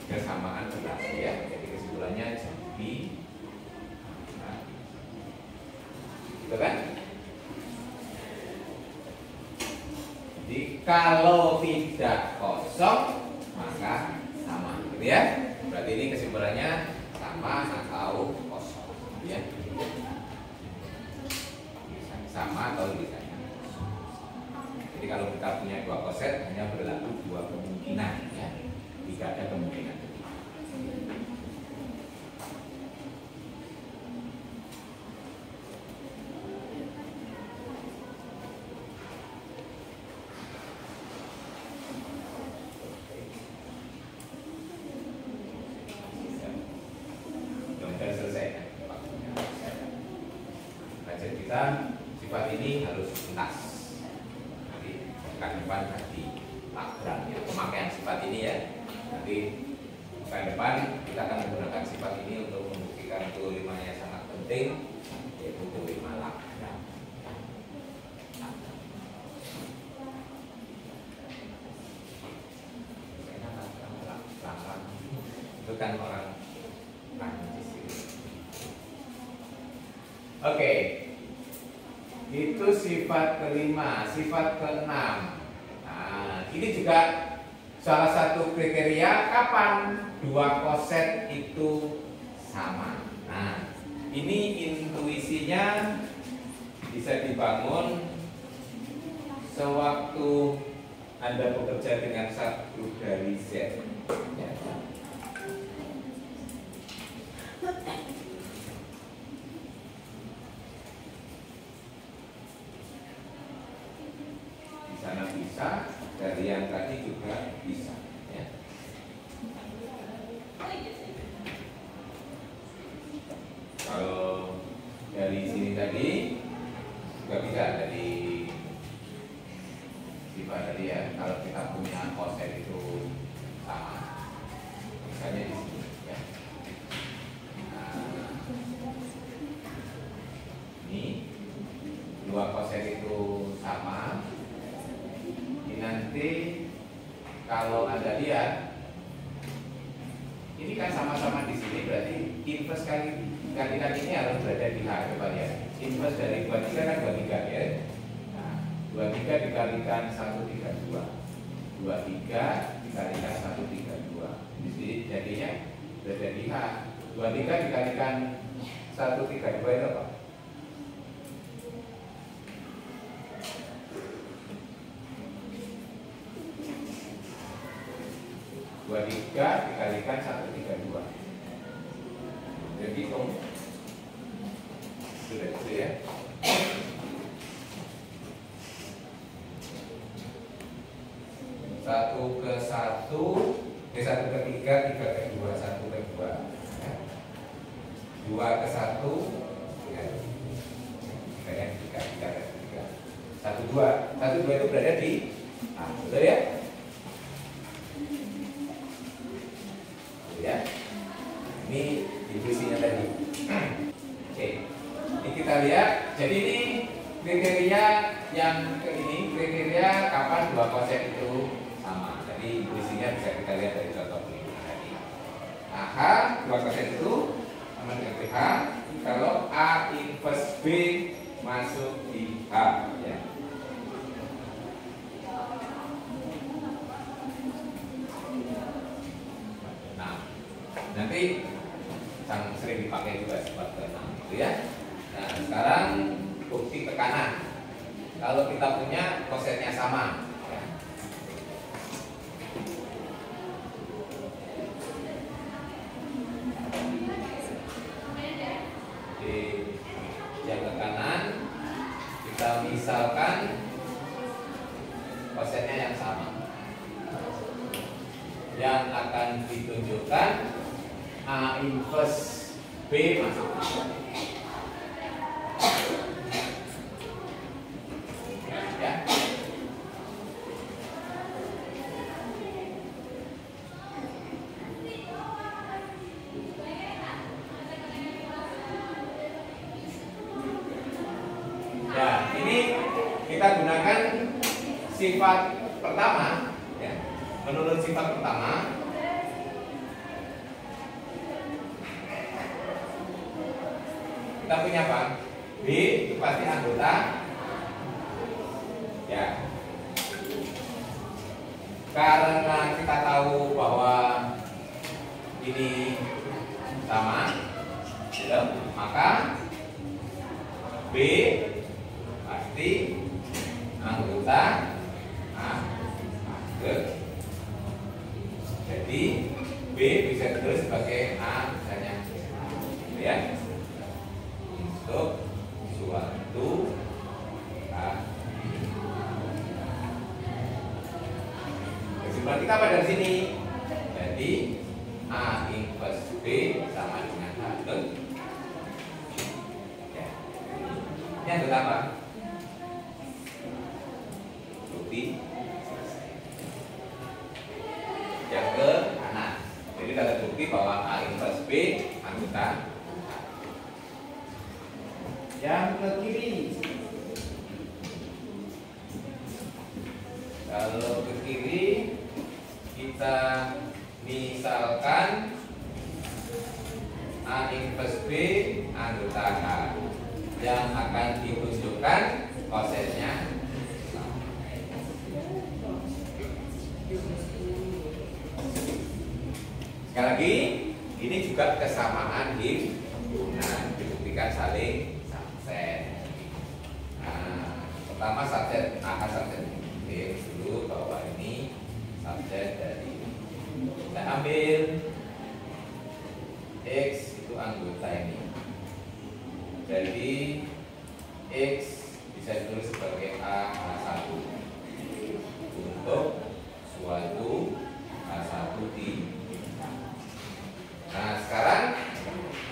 kesamaan berarti ya. Jadi kesimpulannya B. Nah, gitu kan? Jadi kalau tidak kosong maka sama, gitu ya. Berarti ini kesimpulannya sama atau kosong, gitu ya. Sama atau tidak. Jadi kalau kita punya dua koset hanya berlaku dua kemungkinan ya. Tidak ada kemungkinan. Sudah selesai. Kajian kita sifat ini harus tuntas. Pekan depan ganti program ya, pemakaian sifat ini ya. Nanti pekan depan kita akan menggunakan sifat ini untuk membuktikan teorema yang sangat penting, yaitu teorema Lagrange. Itu kan orang Prancis itu. Oke. Itu sifat kelima, sifat keenam. Nah, ini juga salah satu kriteria kapan dua koset itu sama. Nah, ini intuisinya bisa dibangun sewaktu Anda bekerja dengan subgroup dari Z. Ya. Sana bisa, dari yang tadi juga bisa ya. Kalau dari sini tadi juga bisa, dari sifat tadi ya. Kalau kita punya koset itu sama, misalnya di sini ya. Nah, ini dua koset itu sama. Nanti kalau Anda lihat ini kan sama-sama di sini, berarti inverse kalikan ini harus berada di H, coba ya. Inverse dari 23 kan 23 ya. Nah, 23 dikalikan 132. 23 dikalikan 132. Di sini jadinya berada di H. 23 dikalikan 132 itu apa? 23 dikalikan 132. Jadi hitung. Sudah itu ya. 1 ke 1, 1 ke 3, 3 ke 2, 1 ke 2, 2 ke 1, 3 ke 3, 1, 2. 1, 2 itu berada di A, betul ya? Ya. Ini intuisinya tadi. Oke. Ini kita lihat. Jadi ini kriteria yang ini kriteria kapan dua konsep itu sama. Jadi intuisinya bisa kita lihat dari contoh ini tadi. Nah, H dua konsep itu sama dengan PH kalau A inverse B masuk di H ya. pakai juga sifat ke-6 gitu ya. Nah, sekarang bukti tekanan. Kalau kita punya kosetnya sama ya. Di yang ke kanan kita misalkan kosetnya yang sama, yang akan ditunjukkan A inverse B masuk ya. Ya, ini kita gunakan sifat pertama ya. Menurut sifat pertama kita punya apa? B itu pasti anggota ya. Karena kita tahu bahwa ini sama gitu, maka B pasti anggota A. Jadi B bisa ditulis sebagai A misalnya ya, untuk suatu A. Kesimpulan kita pada sini, jadi A inverse B sama dengan A. Ya. Ini anggota apa? Bukti yang ke kanan. Jadi kita bukti bahwa A inverse B anggota A. Yang ke kiri, kalau ke kiri kita misalkan A inverse B anggota A, yang akan ditunjukkan kosetnya. Sekali lagi, ini juga kesamaan himpunan, dibuktikan saling subset. Nah, pertama subset A subset B dulu, bahwa ini subset dari ini. Kita ambil X itu anggota ini. Jadi X bisa ditulis sebagai A1 untuk suatu A1 di. Nah, sekarang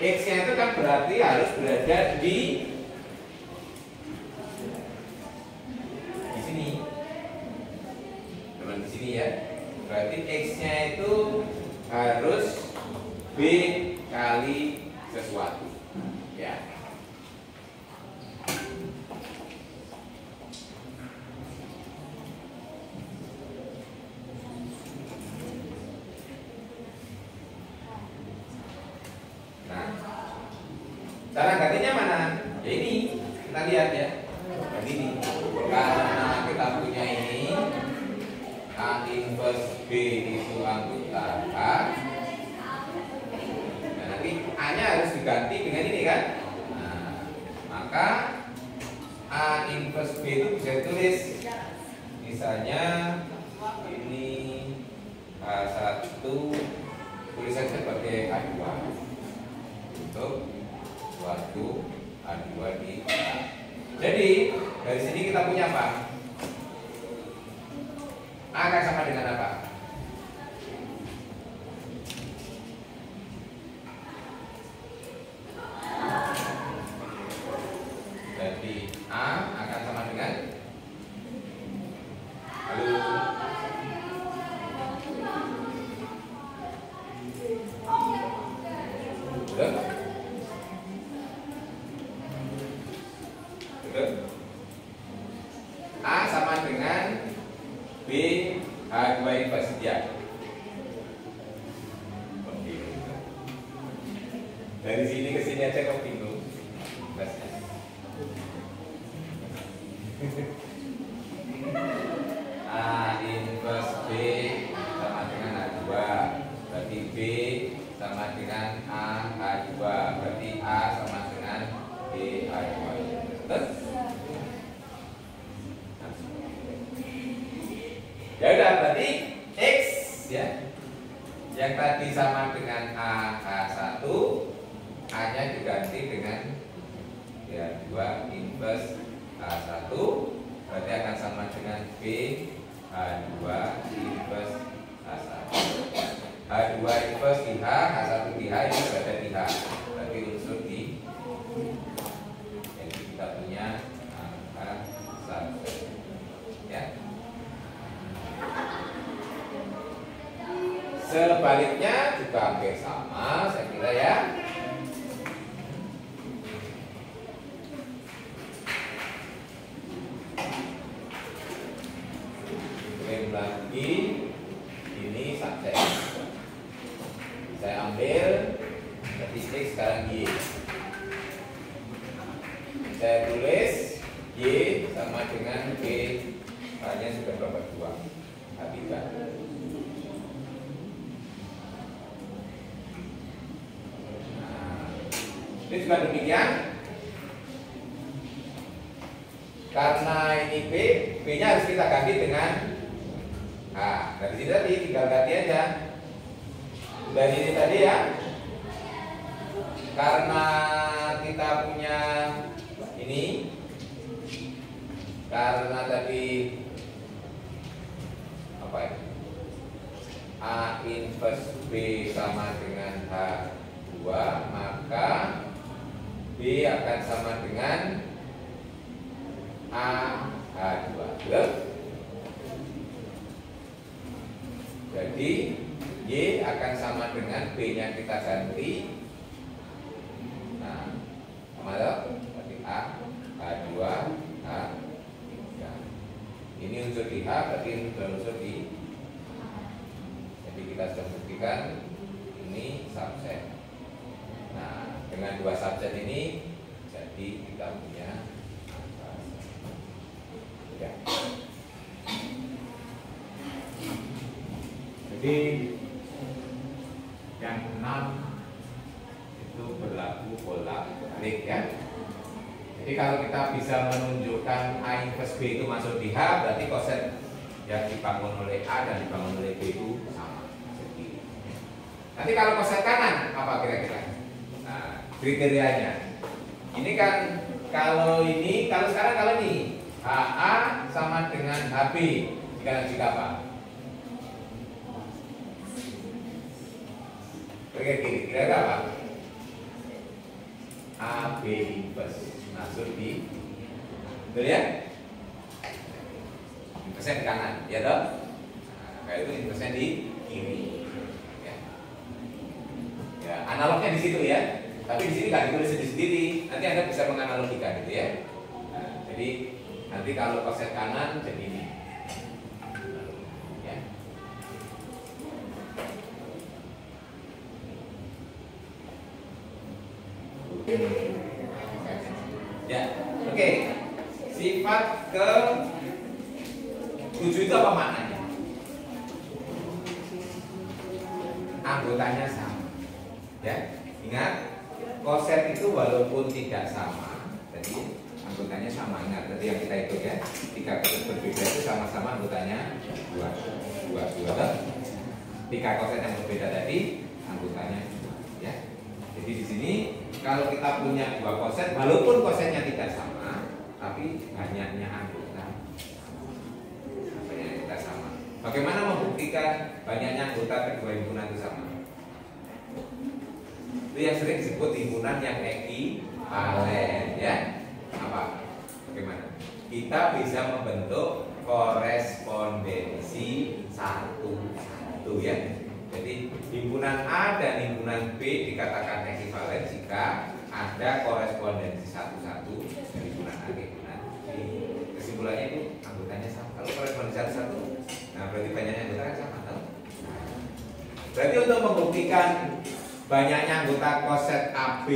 X-nya itu kan berarti harus berada di sini. Teman di sini ya. Berarti X-nya itu harus B kali sesuatu. Ya. Cara gantinya mana? Ya ini, kita lihat ya. Dan ini, karena kita punya ini A inverse B itu anggota A. Nah, nanti A-nya harus diganti dengan ini kan? Nah, maka A inverse B itu bisa ditulis misalnya ini A1 tulisannya sebagai A2 untuk suatu A2 di A. Jadi dari sini kita punya apa? A akan sama dengan apa? Jadi A akan sama dengan, halo, betul? A sama dengan B H2 inverse dia. Oke. Dari sini ke sini aja kok bingung. A inverse B sama dengan A2. Berarti B sama dengan A H2. Berarti Ya udah, berarti X ya. Yang tadi sama dengan A1, A-nya diganti dengan ya 2 inverse A1, berarti akan sama dengan B H2 inverse A1. H2 inverse di H, H1 di H, ini berada di H. Berarti unsur di, jadi kita punya A1 ya. Sebaliknya juga hampir sama, saya kira ya. Klaim lagi, ini subset. Saya ambil statistik sekarang Y. Saya tulis Y sama dengan B, hanya sudah berapa 2, H3. Ini juga demikian. Karena ini B, B-nya harus kita ganti dengan H. Dari sini tadi tinggal ganti aja. Dari ini tadi ya. Karena kita punya ini, karena tadi apa ya? A inverse B sama dengan H2, maka B akan sama dengan A H2. Jadi Y akan sama dengan B-nya kita ganti. Nah, sama dong? Berarti A H2 H3. Ini unsur di H, berarti ini unsur di. Jadi kita sudah buktikan ini subset. Nah, dengan dua subset ini jadi kita punya ya. Jadi yang 6 itu berlaku bolak-balik ya. Jadi kalau kita bisa menunjukkan A inverse B itu masuk di H, berarti koset yang dibangun oleh A dan dibangun oleh B itu sama. Nanti kalau koset kanan apa kira-kira? Nah, kriterianya. Ini kan kalau sekarang kalau ini HA sama dengan HB, jika apa? Kira-kira apa? AB inverse masuk di, betul ya? Inverse di kanan, ya toh? Nah, kayak itu inverse di kiri. Ya, analognya di situ ya. Tapi di sini nggak ditulis sendiri. Nanti Anda bisa menganalogikan gitu ya. Nah, jadi nanti kalau koset kanan jadi ini. Ya. Ya, oke. Sifat ke 7 itu apa maknanya? Anggotanya sama. Ya, ingat koset itu walaupun tidak sama, jadi anggotanya sama. Ingat tadi yang kita hitung ya, 3 koset berbeda itu sama-sama anggotanya 2. 3 koset yang berbeda tadi anggotanya 2 ya. Jadi di sini kalau kita punya 2 koset, walaupun kosetnya tidak sama, tapi banyaknya anggota sama. Bagaimana membuktikan banyaknya anggota kedua himpunan itu sama? Itu yang sering disebut himpunan yang ekivalen ya. Apa? Bagaimana? Kita bisa membentuk korespondensi satu ya. Jadi himpunan A dan himpunan B dikatakan ekivalen jika ada korespondensi satu-satu dari himpunan A ke himpunan B. Kesimpulannya itu anggotanya sama. Kalau korespondensi satu-satu, nah berarti banyaknya anggota kan sama. Berarti untuk membuktikan banyaknya anggota koset AB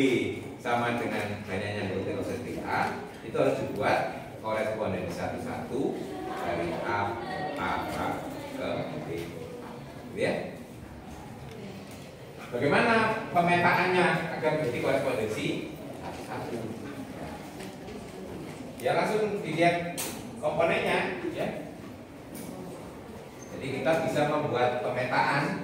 sama dengan banyaknya anggota koset BA, itu harus dibuat korespondensi satu-satu dari A ke B. Ya. Bagaimana pemetaannya agar menjadi korespondensi satu-satu? Ya langsung dilihat komponennya, ya. kita bisa membuat pemetaan.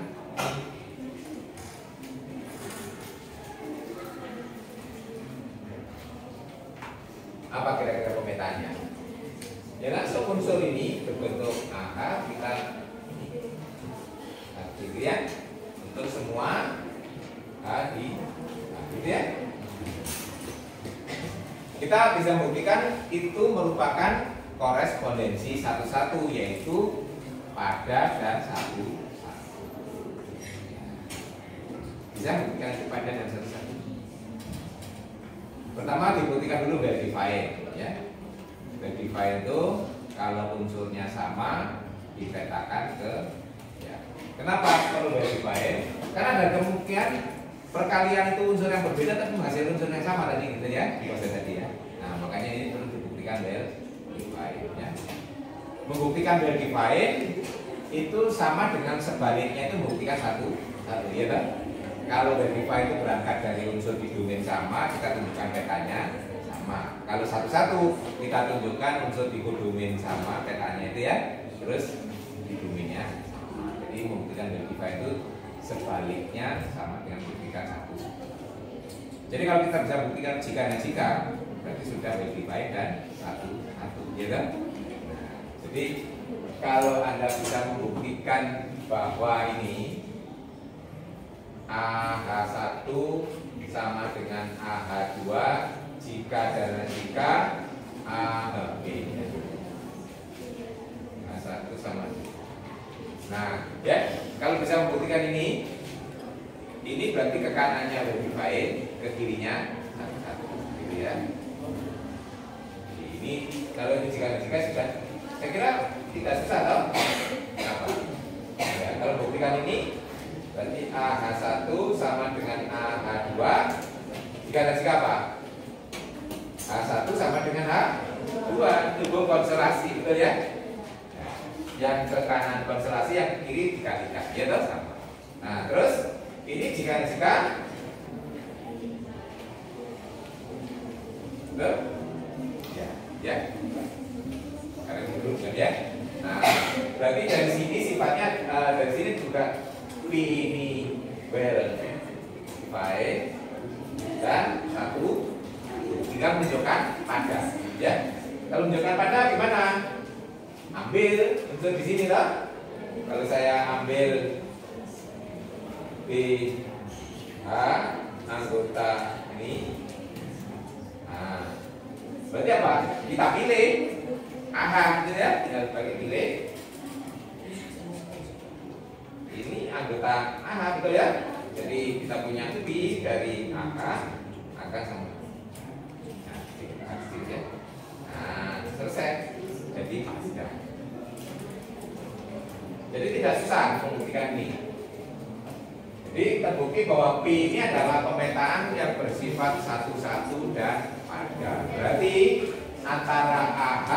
Apa kira-kira pemetaannya? Ya langsung unsur ini berbentuk angka kita gitu ya, untuk semua tadi, gitu ya. Kita bisa membuktikan itu merupakan korespondensi satu-satu, yaitu pada dan satu. Bisa membuktikan itu pada dan satu-satu. Pertama dibuktikan dulu verifying, ya. Verifying itu kalau unsurnya sama dipetakan ke, ya. Kenapa perlu verifying? Karena ada kemungkinan perkalian itu unsur yang berbeda tapi menghasilkan unsur yang sama tadi, gitu ya, di proses tadi ya. Nah makanya ini perlu dibuktikan verifying, ya. Membuktikan verifying itu sama dengan sebaliknya itu membuktikan satu, ya kan? Kalau verify itu berangkat dari unsur di domain sama, kita tunjukkan petanya sama. Kalau satu-satu kita tunjukkan unsur di domain sama, petanya itu ya, terus di domainnya sama. Jadi membuktikan verify itu sebaliknya sama dengan buktikan satu. Jadi kalau kita bisa buktikan jika dan jika, berarti sudah verify dan satu, ya kan? Nah, jadi kalau Anda bisa membuktikan bahwa ini AH1 sama dengan AH2 jika dan jika AHB. AH1 sama. Nah, ya, kalau bisa membuktikan ini berarti ke kanannya verifying, ke kirinya satu-satu, gitu ya. Ini kalau ini jika dan jika sudah, saya kira tidak susah toh. Kenapa? Ya, kalau buktikan ini berarti AH1 sama dengan AH2 jika dan jika apa? AH1 sama dengan AH2, itu konstelasi, betul ya? Yang ke kanan konstelasi, yang ke kiri dikalikan, ya toh sama. Nah terus ini jika dan jika, betul? Ya, karena dulu kan ya. Nah berarti dari sini sifatnya dari sini juga P ini verify dan satu, tinggal menunjukkan pada, ya. Kalau menunjukkan pada gimana? Ambil unsur di sini lah. Kalau saya ambil B H anggota ini, nah, berarti apa? Kita pilih AH, gitu ya. Tinggal pakai pilih. Ini anggota AH, betul ya. Jadi kita punya B dari AH akan sama. Nah, ya. Nah, selesai. Jadi pada. Jadi tidak susah membuktikan ini. Jadi terbukti bahwa P ini adalah pemetaan yang bersifat satu-satu dan pada. Berarti antara AH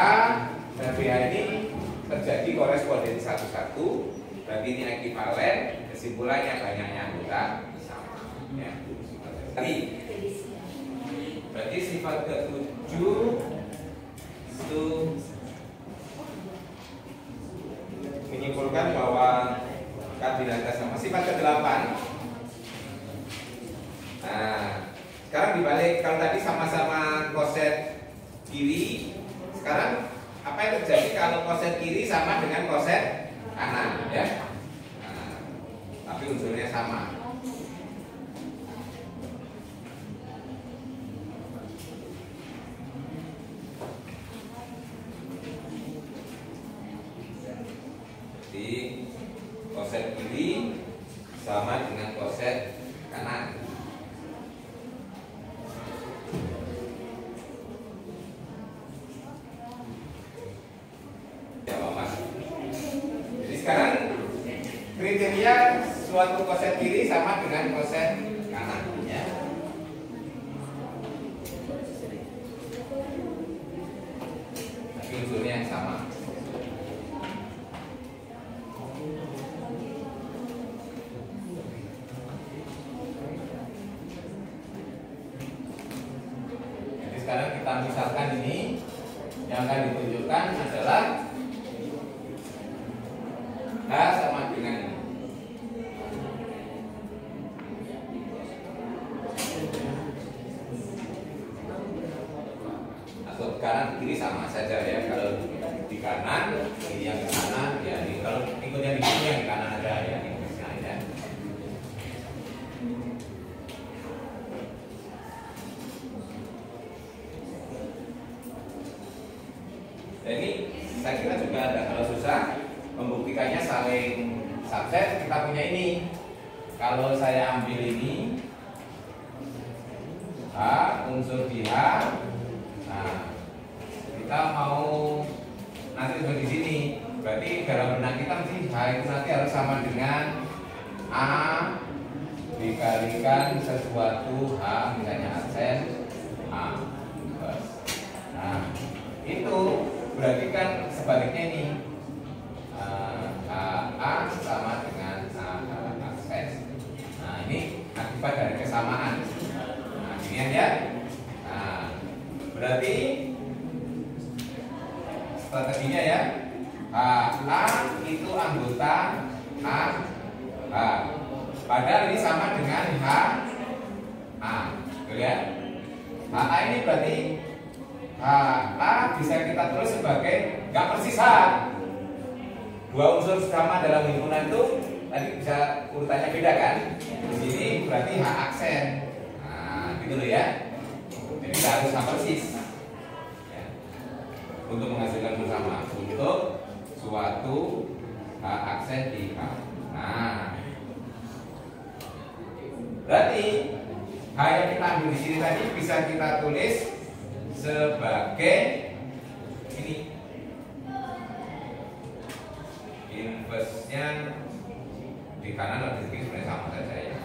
dan BH ini terjadi korespondensi satu-satu. Berarti ini ekivalen, kesimpulannya banyaknya anggota sama, ya. Berarti sifat ke-7 itu menyimpulkan bahwa kardinalitas sama. Sifat ke-8. Nah, sekarang dibalik, kalau tadi sama-sama koset kiri, sekarang apa yang terjadi kalau koset kiri sama dengan koset kanan, ya. Nah, tapi unsurnya sama. Jadi koset kiri sama dengan koset kanan. Sekarang kriteria suatu koset kiri sama dengan koset kanan, ya. Tapi unsurnya yang sama. Jadi sekarang kita misalkan ini yang akan ditunjukkan adalah H membuktikannya saling subset, kita punya ini. Kalau saya ambil ini H, unsur di H, nah kita mau nanti unsur di sini, berarti dalam benang kita mesti H itu nanti harus sama dengan A dikalikan sesuatu H, misalnya aksen A. Nah itu berarti kan sebaliknya ini A sama dengan A aksen. Nah ini akibat dari kesamaan. Nah ini ya. Nah berarti strateginya ya, A itu anggota H. Padahal ini sama dengan H A, lihat. HA ini berarti HA bisa kita tulis sebagai nggak persis H. Dua unsur sama dalam himpunan itu tadi bisa urutannya beda kan? Di sini berarti H aksen. Nah, gitu loh ya. Jadi kita harus sama persis ya, untuk menghasilkan bersama untuk suatu H aksen di H. Nah, berarti H yang kita ambil di sini tadi bisa kita tulis sebagai ini, inverse-nya di kanan atau di kiri sebenarnya sama saja ya.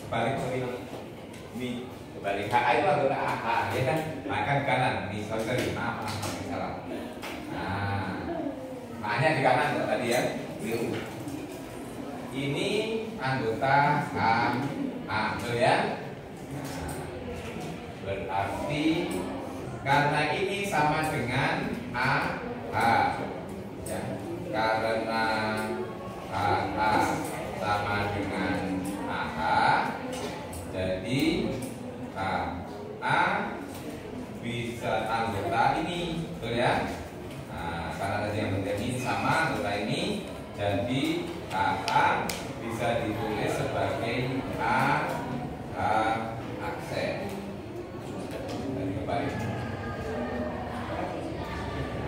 Balik ke ini, balik HA itu anggota AH ya kan, akan kanan di sorry maaf salah. Nah A-nya di kanan tadi ya, biru. Ini anggota A, betul ya? Nah, berarti karena ini sama dengan AH, ya. Karena AA sama dengan AH, jadi AA bisa anggota ini, betul ya? Karena tadi yang terjadi ini sama anggota ini, jadi AA bisa ditulis sebagai AH aksen. Dan kembali.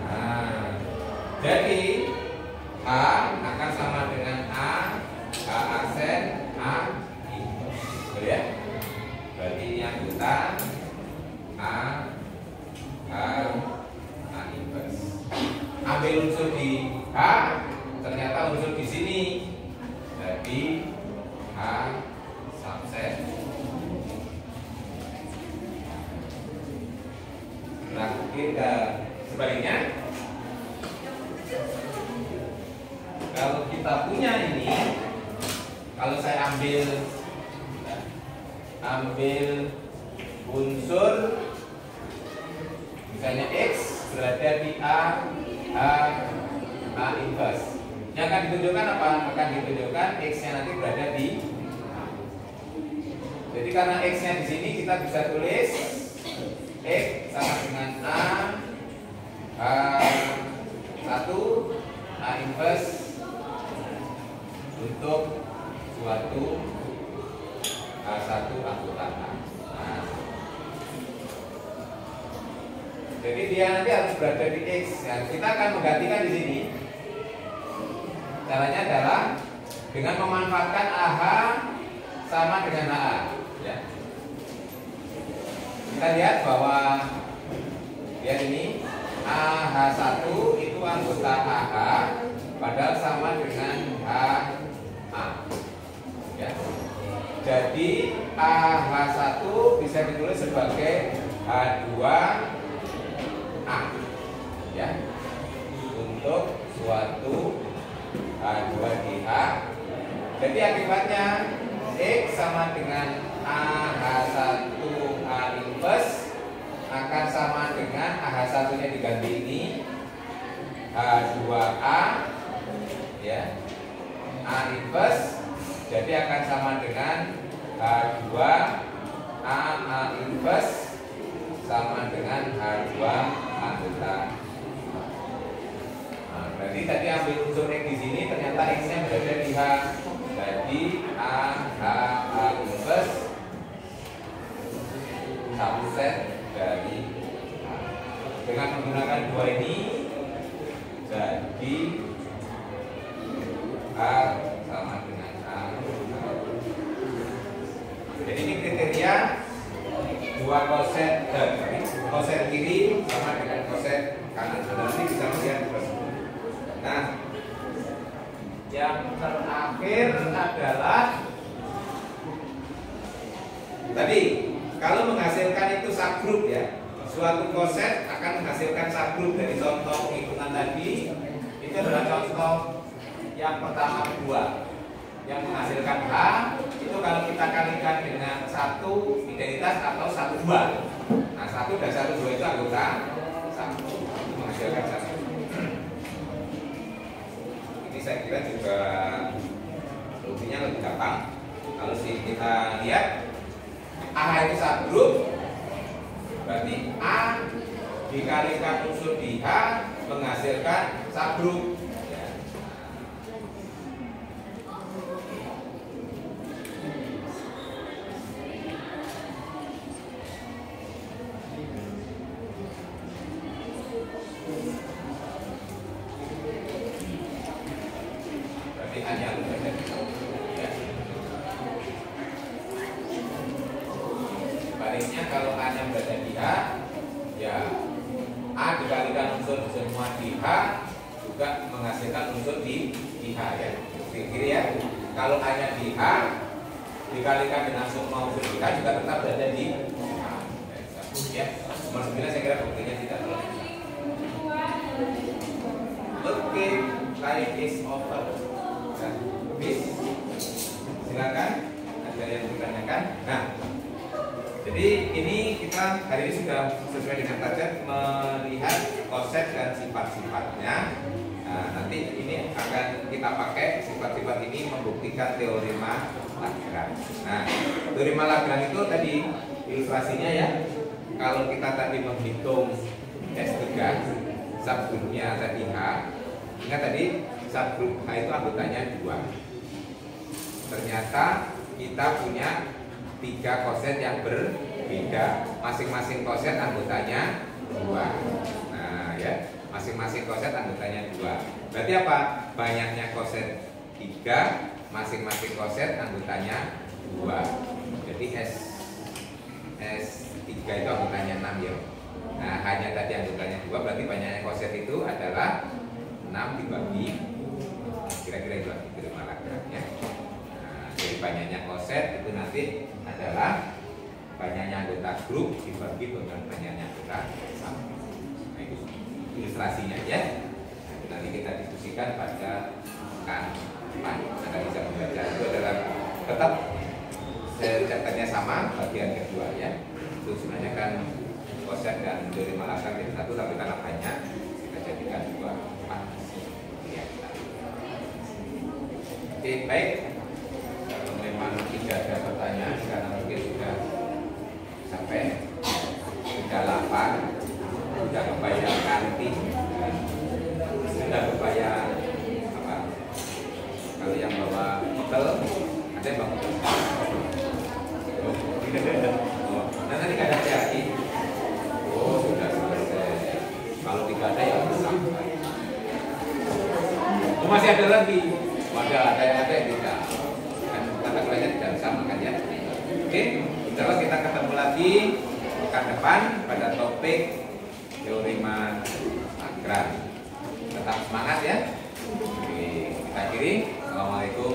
Nah, jadi H akan sama dengan H aksen A inverse. Betul ya? Berarti ini anggota A inverse. Ambil unsur di H, ternyata unsur di sini, jadi H subset. Nah, kita sebaliknya, kalau kita punya ini, kalau saya ambil unsur misalnya X berada di A inverse. Yang akan ditunjukkan apa? Akan ditunjukkan X-nya nanti berada di A. Jadi karena X-nya di sini kita bisa tulis X sama dengan A1 A inverse untuk suatu A1 anggota A. Nah, jadi dia nanti harus berada di X. Ya, kita akan menggantikan di sini. Caranya adalah dengan memanfaatkan AH sama dengan AA. Ya. Kita lihat bahwa lihat ini AH1 itu anggota AH, padahal sama dengan HA. Ya. Jadi AH1 bisa ditulis sebagai H2A. Ya, untuk suatu H2 di A. Jadi akibatnya X sama dengan AH1A inverse akan sama dengan AH1 nya diganti ini H2A, ya, A inverse, jadi akan sama dengan H2A inverse sama dengan H2 anggota. Nah, berarti tadi ambil unsur X di sini, ternyata X-nya berada di H. Jadi A inverse subset dari H. dengan menggunakan dua ini jadi A sama dengan A. Jadi ini kriteria dua koset koset kiri sama dengan koset kanan. Nanti bisa melihat. Nah, yang terakhir adalah tadi kalau menghasilkan itu subgroup ya, suatu koset akan menghasilkan subgroup dari contoh penghitungan tadi. Itu adalah contoh yang pertama kedua yang menghasilkan H. Itu kalau kita kalikan dengan satu identitas atau satu dua. Nah, satu dan satu dua itu anggota satu, itu menghasilkan satu. Ini saya kira juga rumusnya lebih gampang. Kalau kita lihat A itu subgroup, berarti A dikalikan unsur di H menghasilkan subgroup. Berarti hanya baliknya kalau A nya berada di H, ya A dikalikan unsur semua di H juga menghasilkan unsur di H ya. Kiri ya. Kalau A nya di H dikalikan dengan semua unsur di H juga tetap berada di H. Ya. Nomor 9 saya kira buktinya tidak terlalu. Oke, time is over. Nah, bis. Silakan. Ada yang ditanyakan? Nah, jadi ini kita hari ini sudah sesuai dengan target melihat koset dan sifat-sifatnya. Nah, nanti ini akan kita pakai sifat-sifat ini membuktikan teorema Lagrange. Nah, teorema Lagrange itu tadi ilustrasinya ya. Kalau kita tadi menghitung S3 subgroupnya tadi H, ingat tadi subgroup H itu anggotanya 2. Ternyata kita punya 3 koset yang berbeda, masing-masing koset anggotanya 2. Nah ya, masing-masing koset anggotanya 2. Berarti apa? Banyaknya koset 3, masing-masing koset anggotanya 2. Jadi S3 itu anggotanya 6 ya. Nah hanya tadi anggotanya 2, berarti banyaknya koset itu adalah 6 dibagi, kira-kira itu teorema Lagrange ya. Jadi banyaknya koset itu nanti adalah banyaknya anggota grup dibagi dengan banyaknya anggota subgroup. Nah, itu ilustrasinya ya. Nah, nanti kita diskusikan pada pekan depan. Anda bisa membaca itu adalah tetap catatannya sama bagian kedua ya. Itu sebenarnya kan koset dan teorema Lagrange jadi satu, tapi karena banyak kita jadikan 2, 4 ya. Oke, baik. Memang tidak ada pertanyaan karena mungkin sudah sampai sudah lapar, sudah kebayang kantin, sudah kebayang apa? Kalau yang bawa bekal ada yang bawa bekal. Oh, nah nanti nggak ada lagi. Oh sudah selesai. Kalau tidak ada ya sampai. Oh, masih ada lagi. Ada yang tidak. Kata kuliahnya tidak bisa makan ya. Oke, insya kita ketemu lagi pekan depan pada topik teorema Lagrange. Tetap semangat ya. Oke, kita akhiri. Assalamualaikum